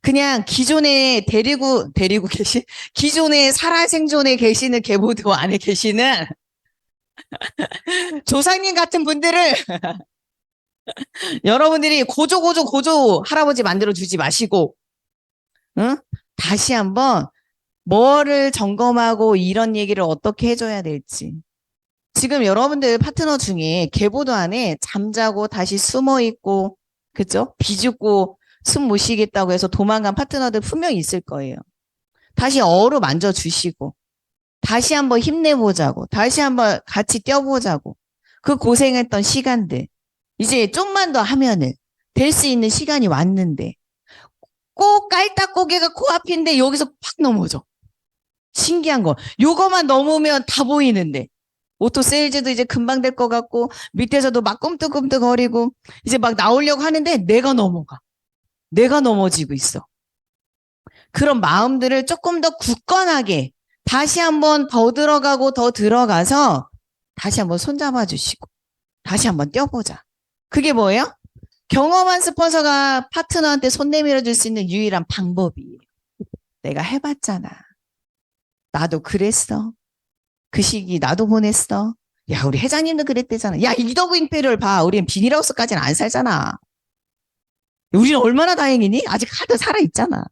그냥 기존에 데리고 기존에 살아생존에 계시는 개보도 안에 계시는 조상님 같은 분들을 여러분들이 고조 할아버지 만들어주지 마시고, 응? 다시 한번 뭐를 점검하고 이런 얘기를 어떻게 해줘야 될지. 지금 여러분들 파트너 중에 개보도 안에 잠자고 다시 숨어 있고, 그죠? 비죽고 숨 못 쉬겠다고 해서 도망간 파트너들 분명히 있을 거예요. 다시 어루 만져주시고, 다시 한번 힘내보자고, 다시 한번 같이 뛰어보자고, 그 고생했던 시간들, 이제 좀만 더 하면은 될 수 있는 시간이 왔는데, 꼭 깔딱고개가 코앞인데 여기서 팍 넘어져. 신기한 거. 요거만 넘으면 다 보이는데. 오토 세일즈도 이제 금방 될 것 같고, 밑에서도 막 꿈뜩꿈뜩거리고, 이제 막 나오려고 하는데 내가 넘어가. 내가 넘어지고 있어. 그런 마음들을 조금 더 굳건하게 다시 한번 더 들어가고 더 들어가서 다시 한번 손잡아 주시고 다시 한번 뛰어보자. 그게 뭐예요? 경험한 스폰서가 파트너한테 손 내밀어 줄 수 있는 유일한 방법이에요. 내가 해봤잖아. 나도 그랬어. 그 시기 나도 보냈어. 야, 우리 회장님도 그랬대잖아. 야, 이더구 임페리얼 봐. 우리는 비닐하우스까지는 안 살잖아. 우리는 얼마나 다행이니? 아직 카드 살아있잖아.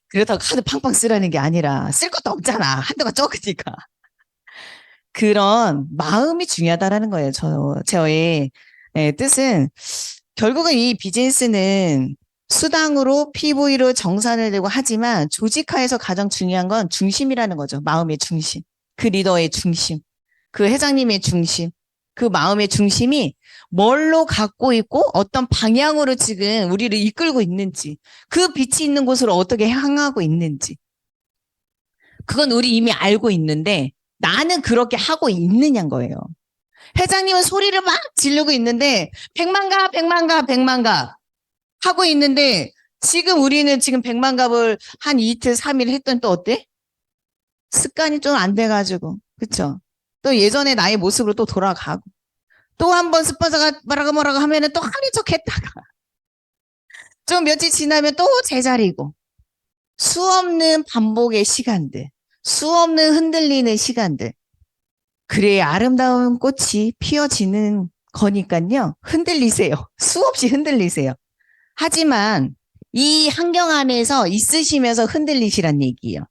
그렇다고 카드 팡팡 쓰라는 게 아니라 쓸 것도 없잖아. 한도가 적으니까. 그런 마음이 중요하다라는 거예요. 저의 뜻은 결국은 이 비즈니스는 수당으로 PV로 정산을 내고 하지만 조직화에서 가장 중요한 건 중심이라는 거죠. 마음의 중심. 그 리더의 중심. 그 회장님의 중심. 그 마음의 중심이 뭘로 갖고 있고 어떤 방향으로 지금 우리를 이끌고 있는지 그 빛이 있는 곳으로 어떻게 향하고 있는지 그건 우리 이미 알고 있는데 나는 그렇게 하고 있느냐는 거예요. 회장님은 소리를 막 지르고 있는데 100만 가, 100만 가, 100만 가 하고 있는데 지금 우리는 지금 100만 갑을 한 이틀, 3일 했던 또 어때? 습관이 좀 안 돼가지고 그쵸? 또 예전에 나의 모습으로 또 돌아가고 또 한 번 스폰서가 뭐라고 하면은 또 하는 척 했다가 좀 며칠 지나면 또 제자리고 수없는 반복의 시간들 수없는 흔들리는 시간들 그래야 아름다운 꽃이 피어지는 거니까요. 흔들리세요. 수없이 흔들리세요. 하지만 이 환경 안에서 있으시면서 흔들리시란 얘기예요.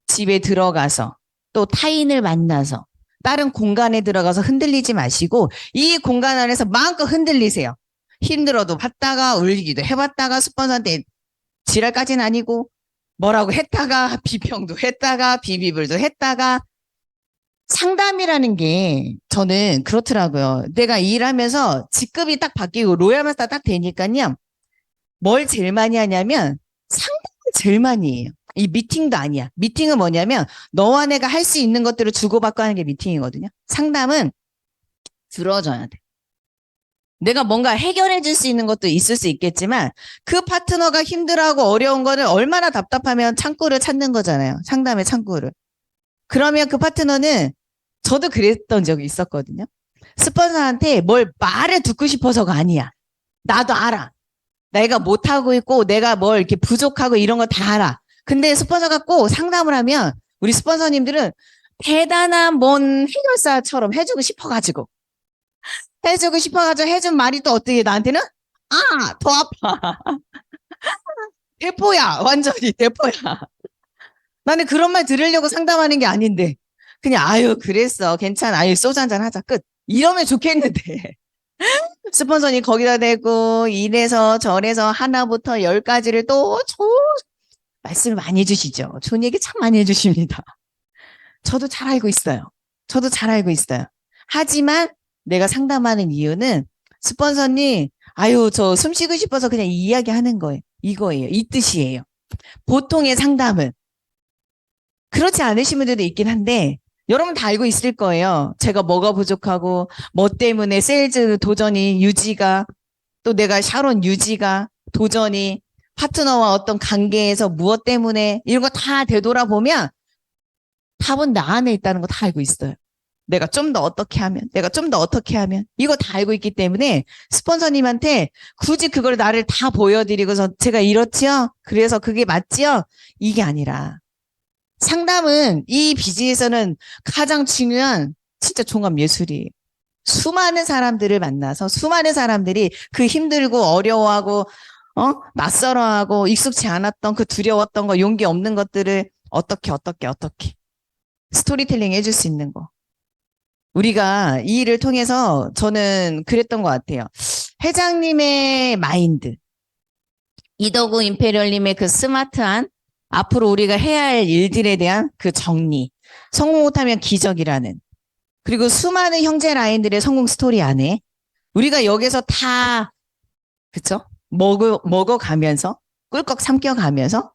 집에 들어가서 또 타인을 만나서 다른 공간에 들어가서 흔들리지 마시고 이 공간 안에서 마음껏 흔들리세요. 힘들어도 봤다가 울기도 해봤다가 스폰서한테 지랄까지는 아니고 뭐라고 했다가 비평도 했다가 비비블도 했다가 상담이라는 게 저는 그렇더라고요. 내가 일하면서 직급이 딱 바뀌고 로얄 마스터 딱 되니까요. 뭘 제일 많이 하냐면 상담을 제일 많이 해요. 이 미팅도 아니야. 미팅은 뭐냐면 너와 내가 할 수 있는 것들을 주고받고 하는 게 미팅이거든요. 상담은 들어줘야 돼. 내가 뭔가 해결해 줄 수 있는 것도 있을 수 있겠지만 그 파트너가 힘들어하고 어려운 거는 얼마나 답답하면 창구를 찾는 거잖아요. 상담의 창구를. 그러면 그 파트너는 저도 그랬던 적이 있었거든요. 스폰서한테 뭘 말을 듣고 싶어서가 아니야. 나도 알아. 내가 못하고 있고 내가 뭘 이렇게 부족하고 이런 거 다 알아. 근데 스폰서가 꼭 상담을 하면 우리 스폰서님들은 대단한 뭔 해결사처럼 해주고 싶어가지고 해준 말이 또 어떻게 나한테는 더 아파. 대포야. 완전히 대포야. 나는 그런 말 들으려고 상담하는 게 아닌데 그냥 아유 그랬어 괜찮아 아유 소주 한잔 하자 끝 이러면 좋겠는데 스폰서님 거기다 대고 이래서 저래서 하나부터 10까지를 또 말씀을 많이 해주시죠. 좋은 얘기 참 많이 해주십니다. 저도 잘 알고 있어요. 저도 잘 알고 있어요. 하지만 내가 상담하는 이유는 스폰서님 아유 저 숨 쉬고 싶어서 그냥 이 이야기 하는 거예요. 이거예요. 이 뜻이에요. 보통의 상담은 그렇지 않으신 분들도 있긴 한데 여러분 다 알고 있을 거예요. 제가 뭐가 부족하고 뭐 때문에 세일즈 도전이 유지가 또 내가 샤론 유지가 도전이 파트너와 어떤 관계에서 무엇 때문에 이런 거 다 되돌아보면 답은 나 안에 있다는 거 다 알고 있어요. 내가 좀 더 어떻게 하면 내가 좀 더 어떻게 하면 이거 다 알고 있기 때문에 스폰서님한테 굳이 그걸 나를 다 보여드리고서 제가 이렇지요? 그래서 그게 맞지요? 이게 아니라 상담은 이 비즈니스에서는 가장 중요한 진짜 종합 예술이에요. 수많은 사람들을 만나서 수많은 사람들이 그 힘들고 어려워하고 낯설어하고 익숙치 않았던 그 두려웠던 거 용기 없는 것들을 어떻게 스토리텔링 해줄 수 있는 거. 우리가 이 일을 통해서 저는 그랬던 것 같아요. 회장님의 마인드, 이더구 임페리얼님의 그 스마트한 앞으로 우리가 해야 할 일들에 대한 그 정리, 성공 못하면 기적이라는 그리고 수많은 형제 라인들의 성공 스토리 안에 우리가 여기서 다 그쵸? 먹어가면서 꿀꺽 삼켜가면서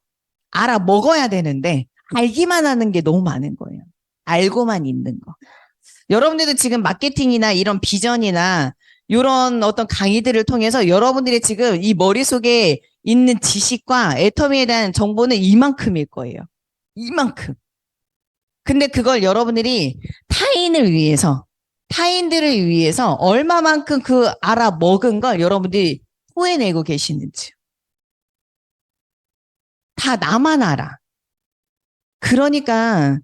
알아 먹어야 되는데 알기만 하는 게 너무 많은 거예요. 알고만 있는 거. 여러분들도 지금 마케팅이나 이런 비전이나 이런 어떤 강의들을 통해서 여러분들이 지금 이 머릿속에 있는 지식과 애터미에 대한 정보는 이만큼일 거예요. 이만큼. 근데 그걸 여러분들이 타인들을 위해서 얼마만큼 그 알아먹은 걸 여러분들이 토해내고 계시는지. 다 나만 알아. 그러니까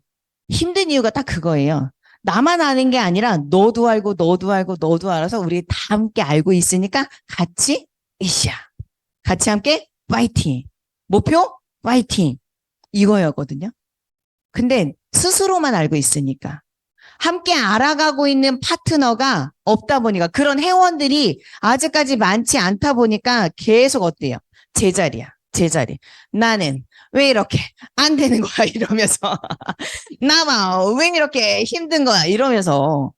힘든 이유가 딱 그거예요. 나만 아는 게 아니라 너도 알고 너도 알고 너도 알아서 우리 다 함께 알고 있으니까 같이 이샤. 같이 함께 파이팅. 목표 파이팅. 이거였거든요. 근데 스스로만 알고 있으니까. 함께 알아가고 있는 파트너가 없다 보니까 그런 회원들이 아직까지 많지 않다 보니까 계속 어때요? 제자리야. 제자리. 나는 왜 이렇게 안 되는 거야? 이러면서. 나만 왜 이렇게 힘든 거야? 이러면서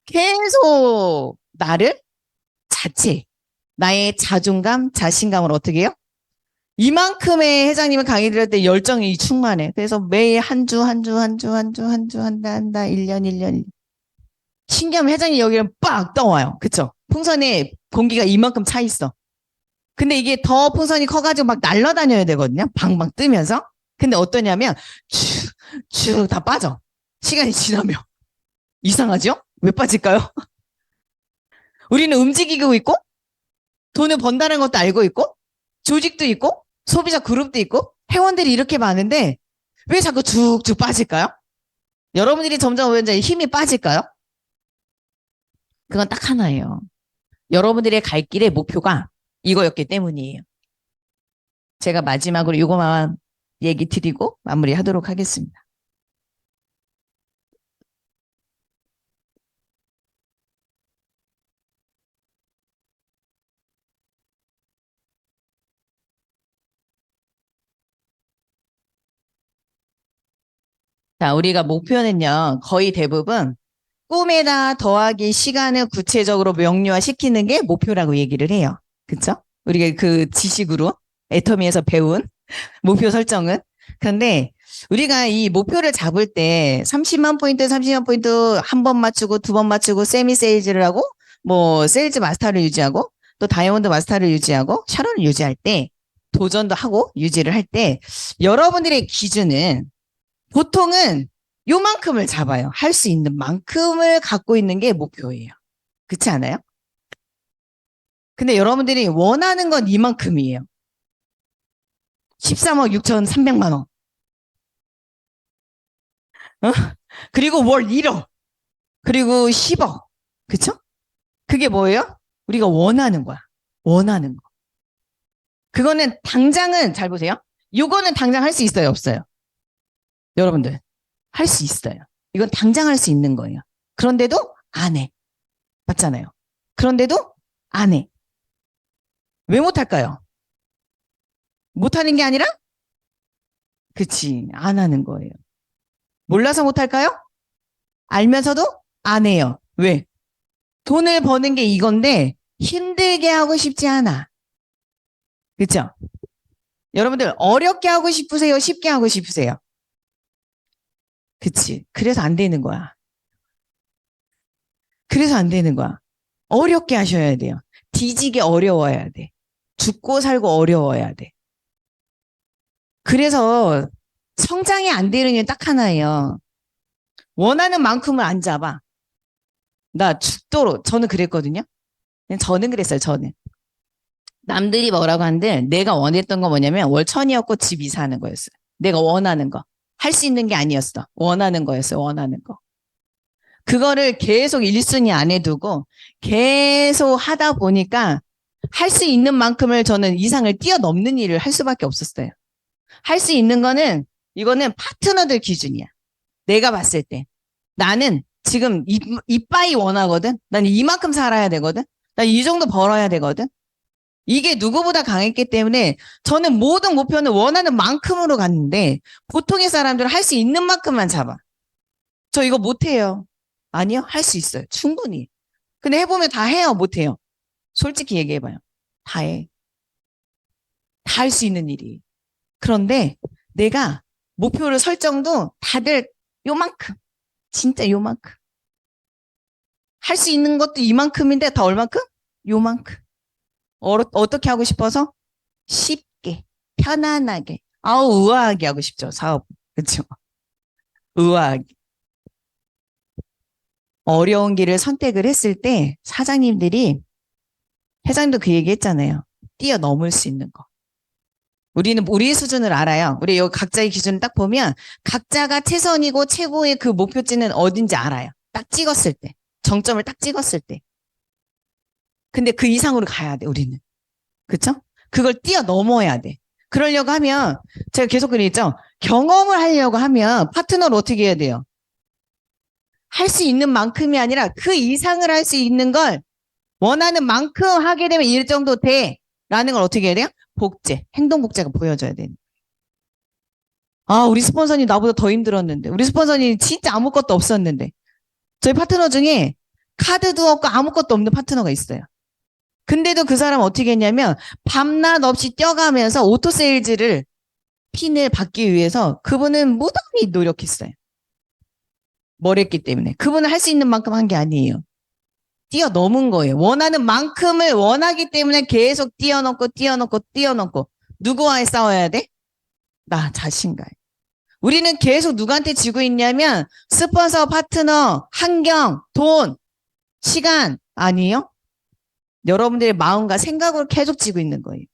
계속 나를 자책, 나의 자존감, 자신감을 어떻게 해요? 이만큼의 회장님은 강의 들을 때 열정이 충만해. 그래서 매일 한 주, 한 주, 한 주, 한 주, 한 주, 한다, 1년, 1년. 신기하면 회장님 여기는 빡 떠와요. 그쵸? 풍선에 공기가 이만큼 차 있어. 근데 이게 더 풍선이 커가지고 막 날아다녀야 되거든요. 방방 뜨면서. 근데 어떠냐면, 쭉, 쭉 다 빠져. 시간이 지나면. 이상하죠? 왜 빠질까요? 우리는 움직이고 있고, 돈을 번다는 것도 알고 있고, 조직도 있고, 소비자 그룹도 있고, 회원들이 이렇게 많은데, 왜 자꾸 쭉쭉 빠질까요? 여러분들이 점점 이제 힘이 빠질까요? 그건 딱 하나예요. 여러분들의 갈 길의 목표가 이거였기 때문이에요. 제가 마지막으로 이거만 얘기 드리고 마무리하도록 하겠습니다. 자, 우리가 목표는요, 거의 대부분 꿈에다 더하기 시간을 구체적으로 명료화시키는 게 목표라고 얘기를 해요. 그쵸? 우리가 그 지식으로 애터미에서 배운 목표 설정은. 그런데 우리가 이 목표를 잡을 때 30만 포인트, 30만 포인트 한 번 맞추고 두 번 맞추고 세미 세일즈를 하고 뭐 세일즈 마스터를 유지하고 또 다이아몬드 마스터를 유지하고 샤론을 유지할 때 도전도 하고 유지를 할 때 여러분들의 기준은 보통은 요만큼을 잡아요. 할 수 있는 만큼을 갖고 있는 게 목표예요. 그렇지 않아요? 근데 여러분들이 원하는 건 이만큼이에요. 13억 6,300만 원. 어? 그리고 월 1억. 그리고 10억. 그쵸? 그게 뭐예요? 우리가 원하는 거야. 원하는 거. 그거는 당장은 잘 보세요. 요거는 당장 할 수 있어요, 없어요? 여러분들. 할 수 있어요. 이건 당장 할 수 있는 거예요. 그런데도 안 해. 맞잖아요. 그런데도 안 해. 왜 못할까요? 못하는 게 아니라? 그치. 안 하는 거예요. 몰라서 못할까요? 알면서도 안 해요. 왜? 돈을 버는 게 이건데 힘들게 하고 싶지 않아. 그쵸? 여러분들 어렵게 하고 싶으세요? 쉽게 하고 싶으세요? 그치. 그래서 안 되는 거야. 그래서 안 되는 거야. 어렵게 하셔야 돼요. 뒤지게 어려워야 돼. 죽고 살고 어려워야 돼. 그래서 성장이 안 되는 이유는 딱 하나예요. 원하는 만큼을 안 잡아. 나 죽도록, 저는 그랬거든요. 저는 그랬어요, 저는. 남들이 뭐라고 하는데 내가 원했던 거 뭐냐면 월 1,000이었고 집 이사하는 거였어요. 내가 원하는 거. 할 수 있는 게 아니었어. 원하는 거였어요, 원하는 거. 그거를 계속 1순위 안에 두고 계속 하다 보니까 할 수 있는 만큼을 저는 이상을 뛰어넘는 일을 할 수밖에 없었어요. 할 수 있는 거는 이거는 파트너들 기준이야. 내가 봤을 때. 나는 지금 이빠이 원하거든. 난 이만큼 살아야 되거든. 난 이 정도 벌어야 되거든. 이게 누구보다 강했기 때문에 저는 모든 목표는 원하는 만큼으로 갔는데 보통의 사람들은 할 수 있는 만큼만 잡아. 저 이거 못해요. 아니요, 할 수 있어요. 충분히. 근데 해보면 다 해요, 못해요. 솔직히 얘기해봐요. 다 해. 다 할 수 있는 일이. 그런데 내가 목표를 설정도 다들 요만큼. 진짜 요만큼. 할 수 있는 것도 이만큼인데 다 얼만큼? 요만큼. 어떻게 하고 싶어서? 쉽게, 편안하게. 아우, 우아하게 하고 싶죠, 사업. 그렇죠? 우아하게. 어려운 길을 선택을 했을 때 사장님들이, 회장도 그 얘기 했잖아요. 뛰어넘을 수 있는 거. 우리는 우리의 수준을 알아요. 우리 요 각자의 기준을 딱 보면 각자가 최선이고 최고의 그 목표치는 어딘지 알아요. 딱 찍었을 때. 정점을 딱 찍었을 때. 근데 그 이상으로 가야 돼, 우리는. 그쵸? 그걸 뛰어넘어야 돼. 그러려고 하면 제가 계속 그랬죠. 경험을 하려고 하면 파트너를 어떻게 해야 돼요? 할 수 있는 만큼이 아니라 그 이상을 할 수 있는 걸 원하는 만큼 하게 되면 이 정도 돼. 라는 걸 어떻게 해야 돼요? 복제, 행동 복제가 보여줘야 돼. 아, 우리 스폰서님 나보다 더 힘들었는데. 우리 스폰서님 진짜 아무것도 없었는데. 저희 파트너 중에 카드도 없고 아무것도 없는 파트너가 있어요. 근데도 그 사람 어떻게 했냐면 밤낮 없이 뛰어가면서 오토세일즈를 핀을 받기 위해서 그분은 무던히 노력했어요. 뭘 했기 때문에. 그분은 할 수 있는 만큼 한 게 아니에요. 뛰어넘은 거예요. 원하는 만큼을 원하기 때문에 계속 뛰어넘고. 누구와의 싸워야 돼? 나 자신과의. 우리는 계속 누구한테 지고 있냐면 스폰서, 파트너, 환경, 돈, 시간 아니에요? 여러분들의 마음과 생각으로 계속 지고 있는 거예요.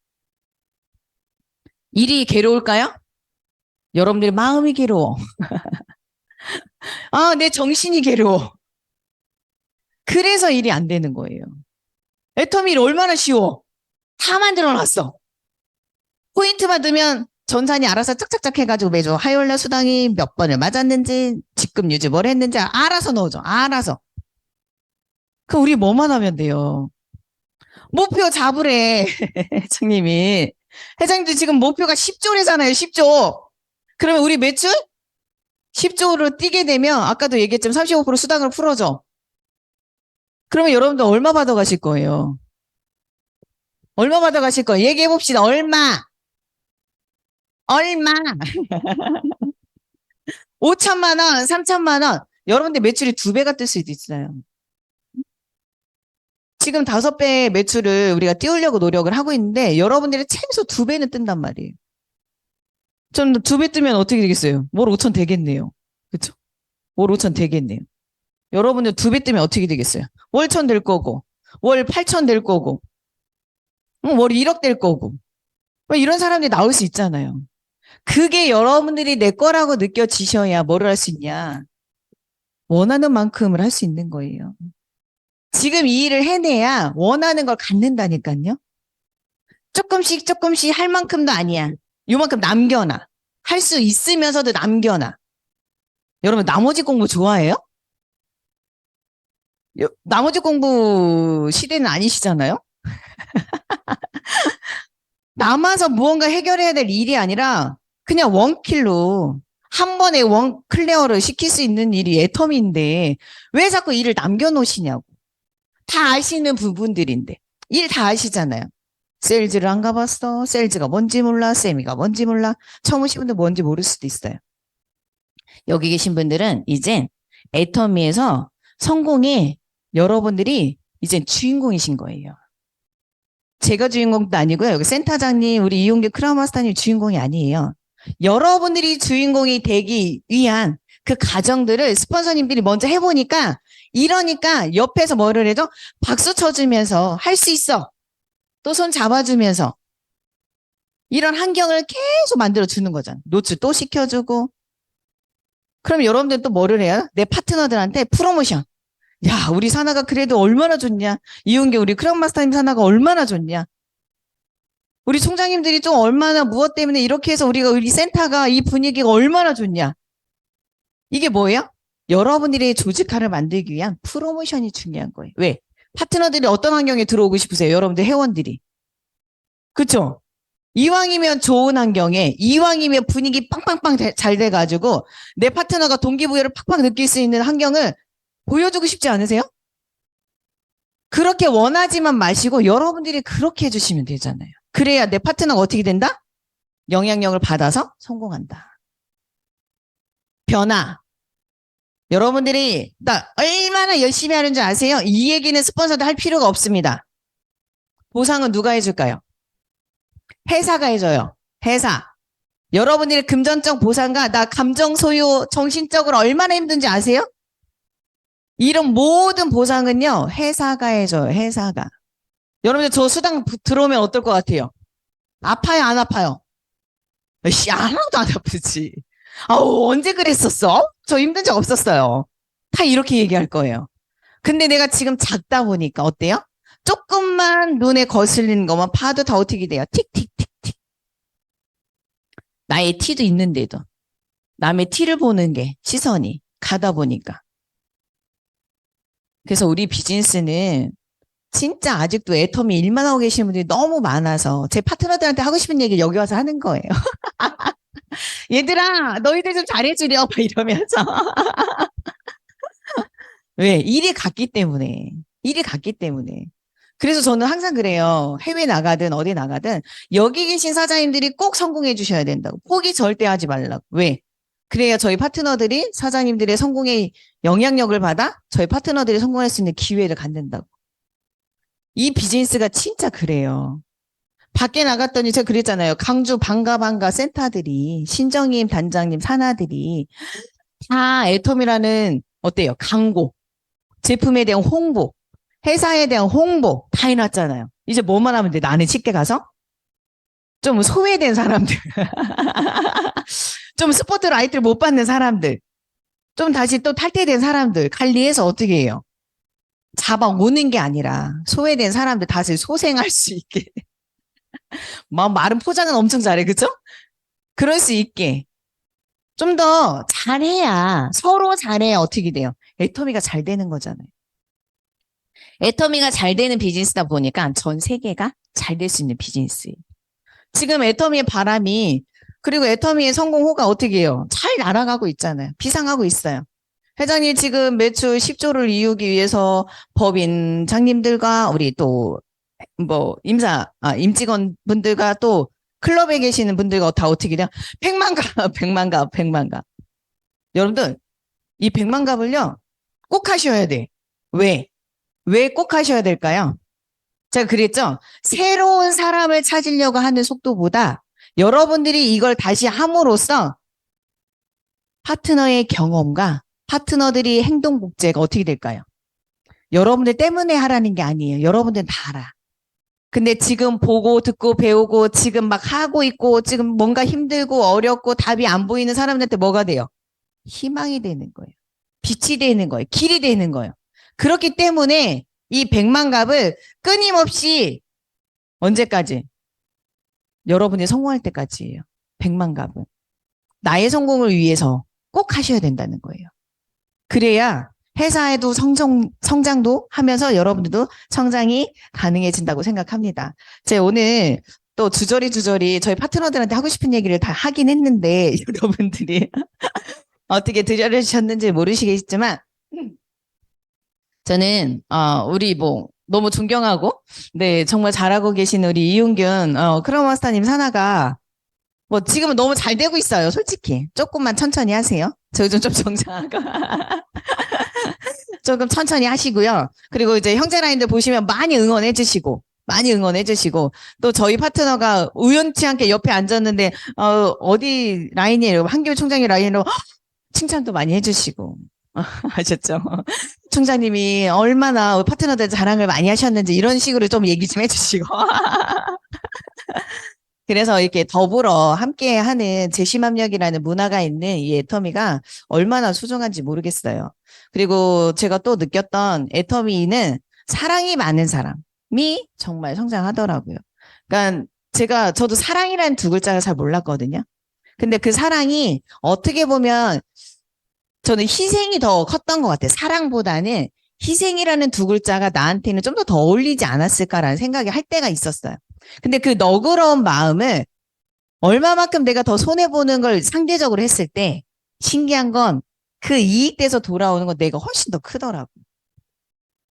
일이 괴로울까요? 여러분들의 마음이 괴로워. 아, 내 정신이 괴로워. 그래서 일이 안 되는 거예요. 애터미 일 얼마나 쉬워. 다 만들어놨어. 포인트만 넣으면 전산이 알아서 짝짝짝 해가지고 매주 화요일날 수당이 몇 번을 맞았는지 직급 유지 뭘 했는지 알아서 넣어줘. 알아서. 그럼 우리 뭐만 하면 돼요. 목표 잡으래. 회장님이. 회장님도 지금 목표가 10조래잖아요. 10조. 그러면 우리 매출 10조로 뛰게 되면 아까도 얘기했지만 35% 수당을 풀어줘. 그러면 여러분들 얼마 받아가실 거예요? 얼마 받아가실 거예요? 얘기해 봅시다. 얼마? 5천만 원, 3천만 원. 여러분들 매출이 2배가 뜰 수도 있어요. 지금 5배 매출을 우리가 띄우려고 노력을 하고 있는데 여러분들이 최소 2배는 뜬단 말이에요. 좀 2배 뜨면 어떻게 되겠어요? 월 5천 되겠네요. 그렇죠? 월 5천 되겠네요. 여러분들 2배 뜨면 어떻게 되겠어요? 월 1천 될 거고, 월 8천 될 거고, 월 1억 될 거고. 뭐 이런 사람들이 나올 수 있잖아요. 그게 여러분들이 내 거라고 느껴지셔야 뭐를 할 수 있냐. 원하는 만큼을 할 수 있는 거예요. 지금 이 일을 해내야 원하는 걸 갖는다니까요. 조금씩 할 만큼도 아니야. 요만큼 남겨놔. 할 수 있으면서도 남겨놔. 여러분 나머지 공부 좋아해요? 나머지 공부 시대는 아니시잖아요? 남아서 무언가 해결해야 될 일이 아니라 그냥 원킬로 한 번에 원 클리어를 시킬 수 있는 일이 애텀인데 왜 자꾸 일을 남겨놓으시냐고. 다 아시는 부분들인데. 일 다 아시잖아요. 세일즈를 안 가봤어. 세일즈가 뭔지 몰라. 세미가 뭔지 몰라. 처음 오신 분들 뭔지 모를 수도 있어요. 여기 계신 분들은 이제 애터미에서 성공의 여러분들이 이제 주인공이신 거예요. 제가 주인공도 아니고요. 여기 센터장님, 우리 이용규 크라우마스터님 주인공이 아니에요. 여러분들이 주인공이 되기 위한 그 과정들을 스폰서님들이 먼저 해보니까 이러니까 옆에서 뭐를 해도 박수 쳐주면서 할 수 있어. 또 손 잡아주면서 이런 환경을 계속 만들어주는 거잖아. 노출 또 시켜주고. 그럼 여러분들 또 뭐를 해요? 내 파트너들한테 프로모션. 야, 우리 사나가 그래도 얼마나 좋냐. 이용규 우리 크라운마스터님 사나가 얼마나 좋냐. 우리 총장님들이 좀 얼마나 무엇 때문에 이렇게 해서 우리 센터가 이 분위기가 얼마나 좋냐. 이게 뭐예요? 여러분들의 조직화를 만들기 위한 프로모션이 중요한 거예요. 왜? 파트너들이 어떤 환경에 들어오고 싶으세요? 여러분들 회원들이. 그쵸? 이왕이면 좋은 환경에, 이왕이면 분위기 빵빵빵 잘 돼가지고 내 파트너가 동기부여를 팍팍 느낄 수 있는 환경을 보여주고 싶지 않으세요? 그렇게 원하지만 마시고 여러분들이 그렇게 해주시면 되잖아요. 그래야 내 파트너가 어떻게 된다? 영향력을 받아서 성공한다. 변화. 여러분들이 나 얼마나 열심히 하는 줄 아세요? 이 얘기는 스폰서도 할 필요가 없습니다. 보상은 누가 해줄까요? 회사가 해줘요. 회사. 여러분들의 금전적 보상과 나 감정 소유 정신적으로 얼마나 힘든지 아세요? 이런 모든 보상은요. 회사가 해줘요. 회사가. 여러분들 저 수당 들어오면 어떨 것 같아요? 아파요? 안 아파요? 씨, 하나도 안 아프지. 아우, 언제 그랬었어? 저 힘든 적 없었어요. 다 이렇게 얘기할 거예요. 근데 내가 지금 작다 보니까 어때요? 조금만 눈에 거슬리는 것만 봐도 다 어떻게 돼요? 틱틱틱틱. 나의 티도 있는데도. 남의 티를 보는 게 시선이 가다 보니까. 그래서 우리 비즈니스는 진짜 아직도 애터미 일만 하고 계시는 분들이 너무 많아서 제 파트너들한테 하고 싶은 얘기를 여기 와서 하는 거예요. 얘들아, 너희들 좀 잘해주려. 막 이러면서. 왜? 일이 같기 때문에. 일이 같기 때문에. 그래서 저는 항상 그래요. 해외 나가든 어디 나가든 여기 계신 사장님들이 꼭 성공해 주셔야 된다고. 포기 절대 하지 말라고. 왜? 그래야 저희 파트너들이 사장님들의 성공의 영향력을 받아 저희 파트너들이 성공할 수 있는 기회를 갖는다고. 이 비즈니스가 진짜 그래요. 밖에 나갔더니 제가 그랬잖아요. 강주 반가 센터들이 신정임 단장님 산하들이 다 애텀이라는 어때요? 광고, 제품에 대한 홍보, 회사에 대한 홍보 다 해놨잖아요. 이제 뭐만 하면 돼? 나는 쉽게 가서 좀 소외된 사람들, 좀 스포트라이트를 못 받는 사람들, 좀 다시 또 탈퇴된 사람들 관리해서 어떻게 해요? 잡아오는 게 아니라 소외된 사람들 다시 소생할 수 있게. 말은 포장은 엄청 잘해, 그죠? 그럴 수 있게 좀 더 잘해야 서로 잘해야 어떻게 돼요? 애터미가 잘 되는 거잖아요. 애터미가 잘 되는 비즈니스다 보니까 전 세계가 잘 될 수 있는 비즈니스예요. 지금 애터미의 바람이 그리고 애터미의 성공호가 어떻게 해요? 잘 날아가고 있잖아요. 비상하고 있어요. 회장님 지금 매출 10조를 이루기 위해서 법인 장님들과 우리 또 뭐 임직원 분들과 또 클럽에 계시는 분들과 다 어떻게 돼요? 100만 갑, 100만 갑, 100만 갑. 여러분들 이 100만 갑을요 꼭 하셔야 돼. 왜? 왜 꼭 하셔야 될까요? 제가 그랬죠? 새로운 사람을 찾으려고 하는 속도보다 여러분들이 이걸 다시 함으로써 파트너의 경험과 파트너들이 행동 복제가 어떻게 될까요? 여러분들 때문에 하라는 게 아니에요. 여러분들은 다 알아. 근데 지금 보고 듣고 배우고 지금 막 하고 있고 지금 뭔가 힘들고 어렵고 답이 안 보이는 사람들한테 뭐가 돼요? 희망이 되는 거예요. 빛이 되는 거예요. 길이 되는 거예요. 그렇기 때문에 이 100만 갑을 끊임없이 언제까지? 여러분이 성공할 때까지예요. 100만 갑은. 나의 성공을 위해서 꼭 하셔야 된다는 거예요. 그래야 회사에도 성장도 하면서 여러분들도 성장이 가능해진다고 생각합니다. 제가 오늘 또 주저리 저희 파트너들한테 하고 싶은 얘기를 다 하긴 했는데 여러분들이 어떻게 들려주셨는지 모르시겠지만 저는 우리 뭐 너무 존경하고 네 정말 잘하고 계신 우리 이윤균 크로마스터님 산하가 뭐 지금은 너무 잘 되고 있어요. 솔직히 조금만 천천히 하세요. 저 요즘 좀 정상하고 조금 천천히 하시고요. 그리고 이제 형제 라인들 보시면 많이 응원해 주시고 또 저희 파트너가 우연치 않게 옆에 앉았는데 어디 라인이에요? 한겨울 총장의 라인으로 칭찬도 많이 해주시고 아셨죠? 총장님이 얼마나 파트너들 자랑을 많이 하셨는지 이런 식으로 좀 얘기 좀 해주시고 그래서 이렇게 더불어 함께하는 제심합력이라는 문화가 있는 이 애터미가 얼마나 소중한지 모르겠어요. 그리고 제가 또 느꼈던 애터미는 사랑이 많은 사람이 정말 성장하더라고요. 그러니까 저도 사랑이라는 두 글자를 잘 몰랐거든요. 근데 그 사랑이 어떻게 보면 저는 희생이 더 컸던 것 같아요. 사랑보다는 희생이라는 두 글자가 나한테는 좀 더 어울리지 않았을까라는 생각이 할 때가 있었어요. 근데 그 너그러운 마음을 얼마만큼 내가 더 손해보는 걸 상대적으로 했을 때 신기한 건 그 이익돼서 돌아오는 건 내가 훨씬 더 크더라고.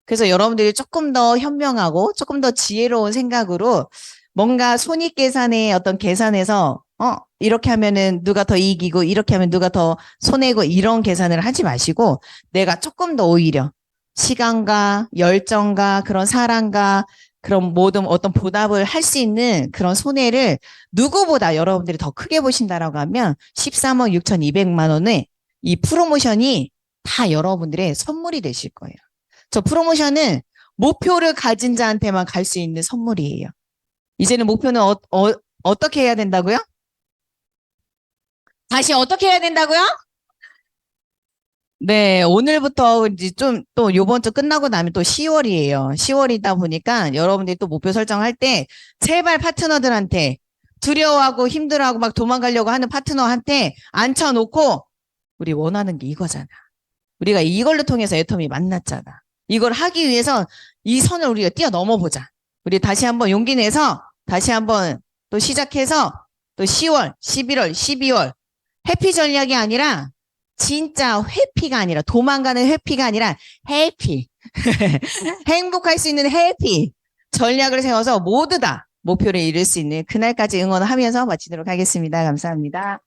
그래서 여러분들이 조금 더 현명하고 조금 더 지혜로운 생각으로 뭔가 손익계산의 어떤 계산에서 이렇게 하면은 누가 더 이기고 이렇게 하면 누가 더 손해고 이런 계산을 하지 마시고 내가 조금 더 오히려 시간과 열정과 그런 사랑과 그런 모든 어떤 보답을 할 수 있는 그런 손해를 누구보다 여러분들이 더 크게 보신다라고 하면 13억 6,200만 원의 이 프로모션이 다 여러분들의 선물이 되실 거예요. 저 프로모션은 목표를 가진 자한테만 갈 수 있는 선물이에요. 이제는 목표는 어떻게 해야 된다고요? 다시 어떻게 해야 된다고요? 네, 오늘부터 이제 좀 또 요번 주 끝나고 나면 또 10월이에요. 10월이다 보니까 여러분들이 또 목표 설정할 때 제발 파트너들한테 두려워하고 힘들어하고 막 도망가려고 하는 파트너한테 앉혀놓고 우리 원하는 게 이거잖아. 우리가 이걸로 통해서 애텀이 만났잖아. 이걸 하기 위해서 이 선을 우리가 뛰어넘어 보자. 우리 다시 한번 용기 내서 다시 한번 또 시작해서 또 10월, 11월, 12월 해피 전략이 아니라 진짜 회피가 아니라 도망가는 회피가 아니라 해피. 행복할 수 있는 해피 전략을 세워서 모두 다 목표를 이룰 수 있는 그날까지 응원하면서 마치도록 하겠습니다. 감사합니다.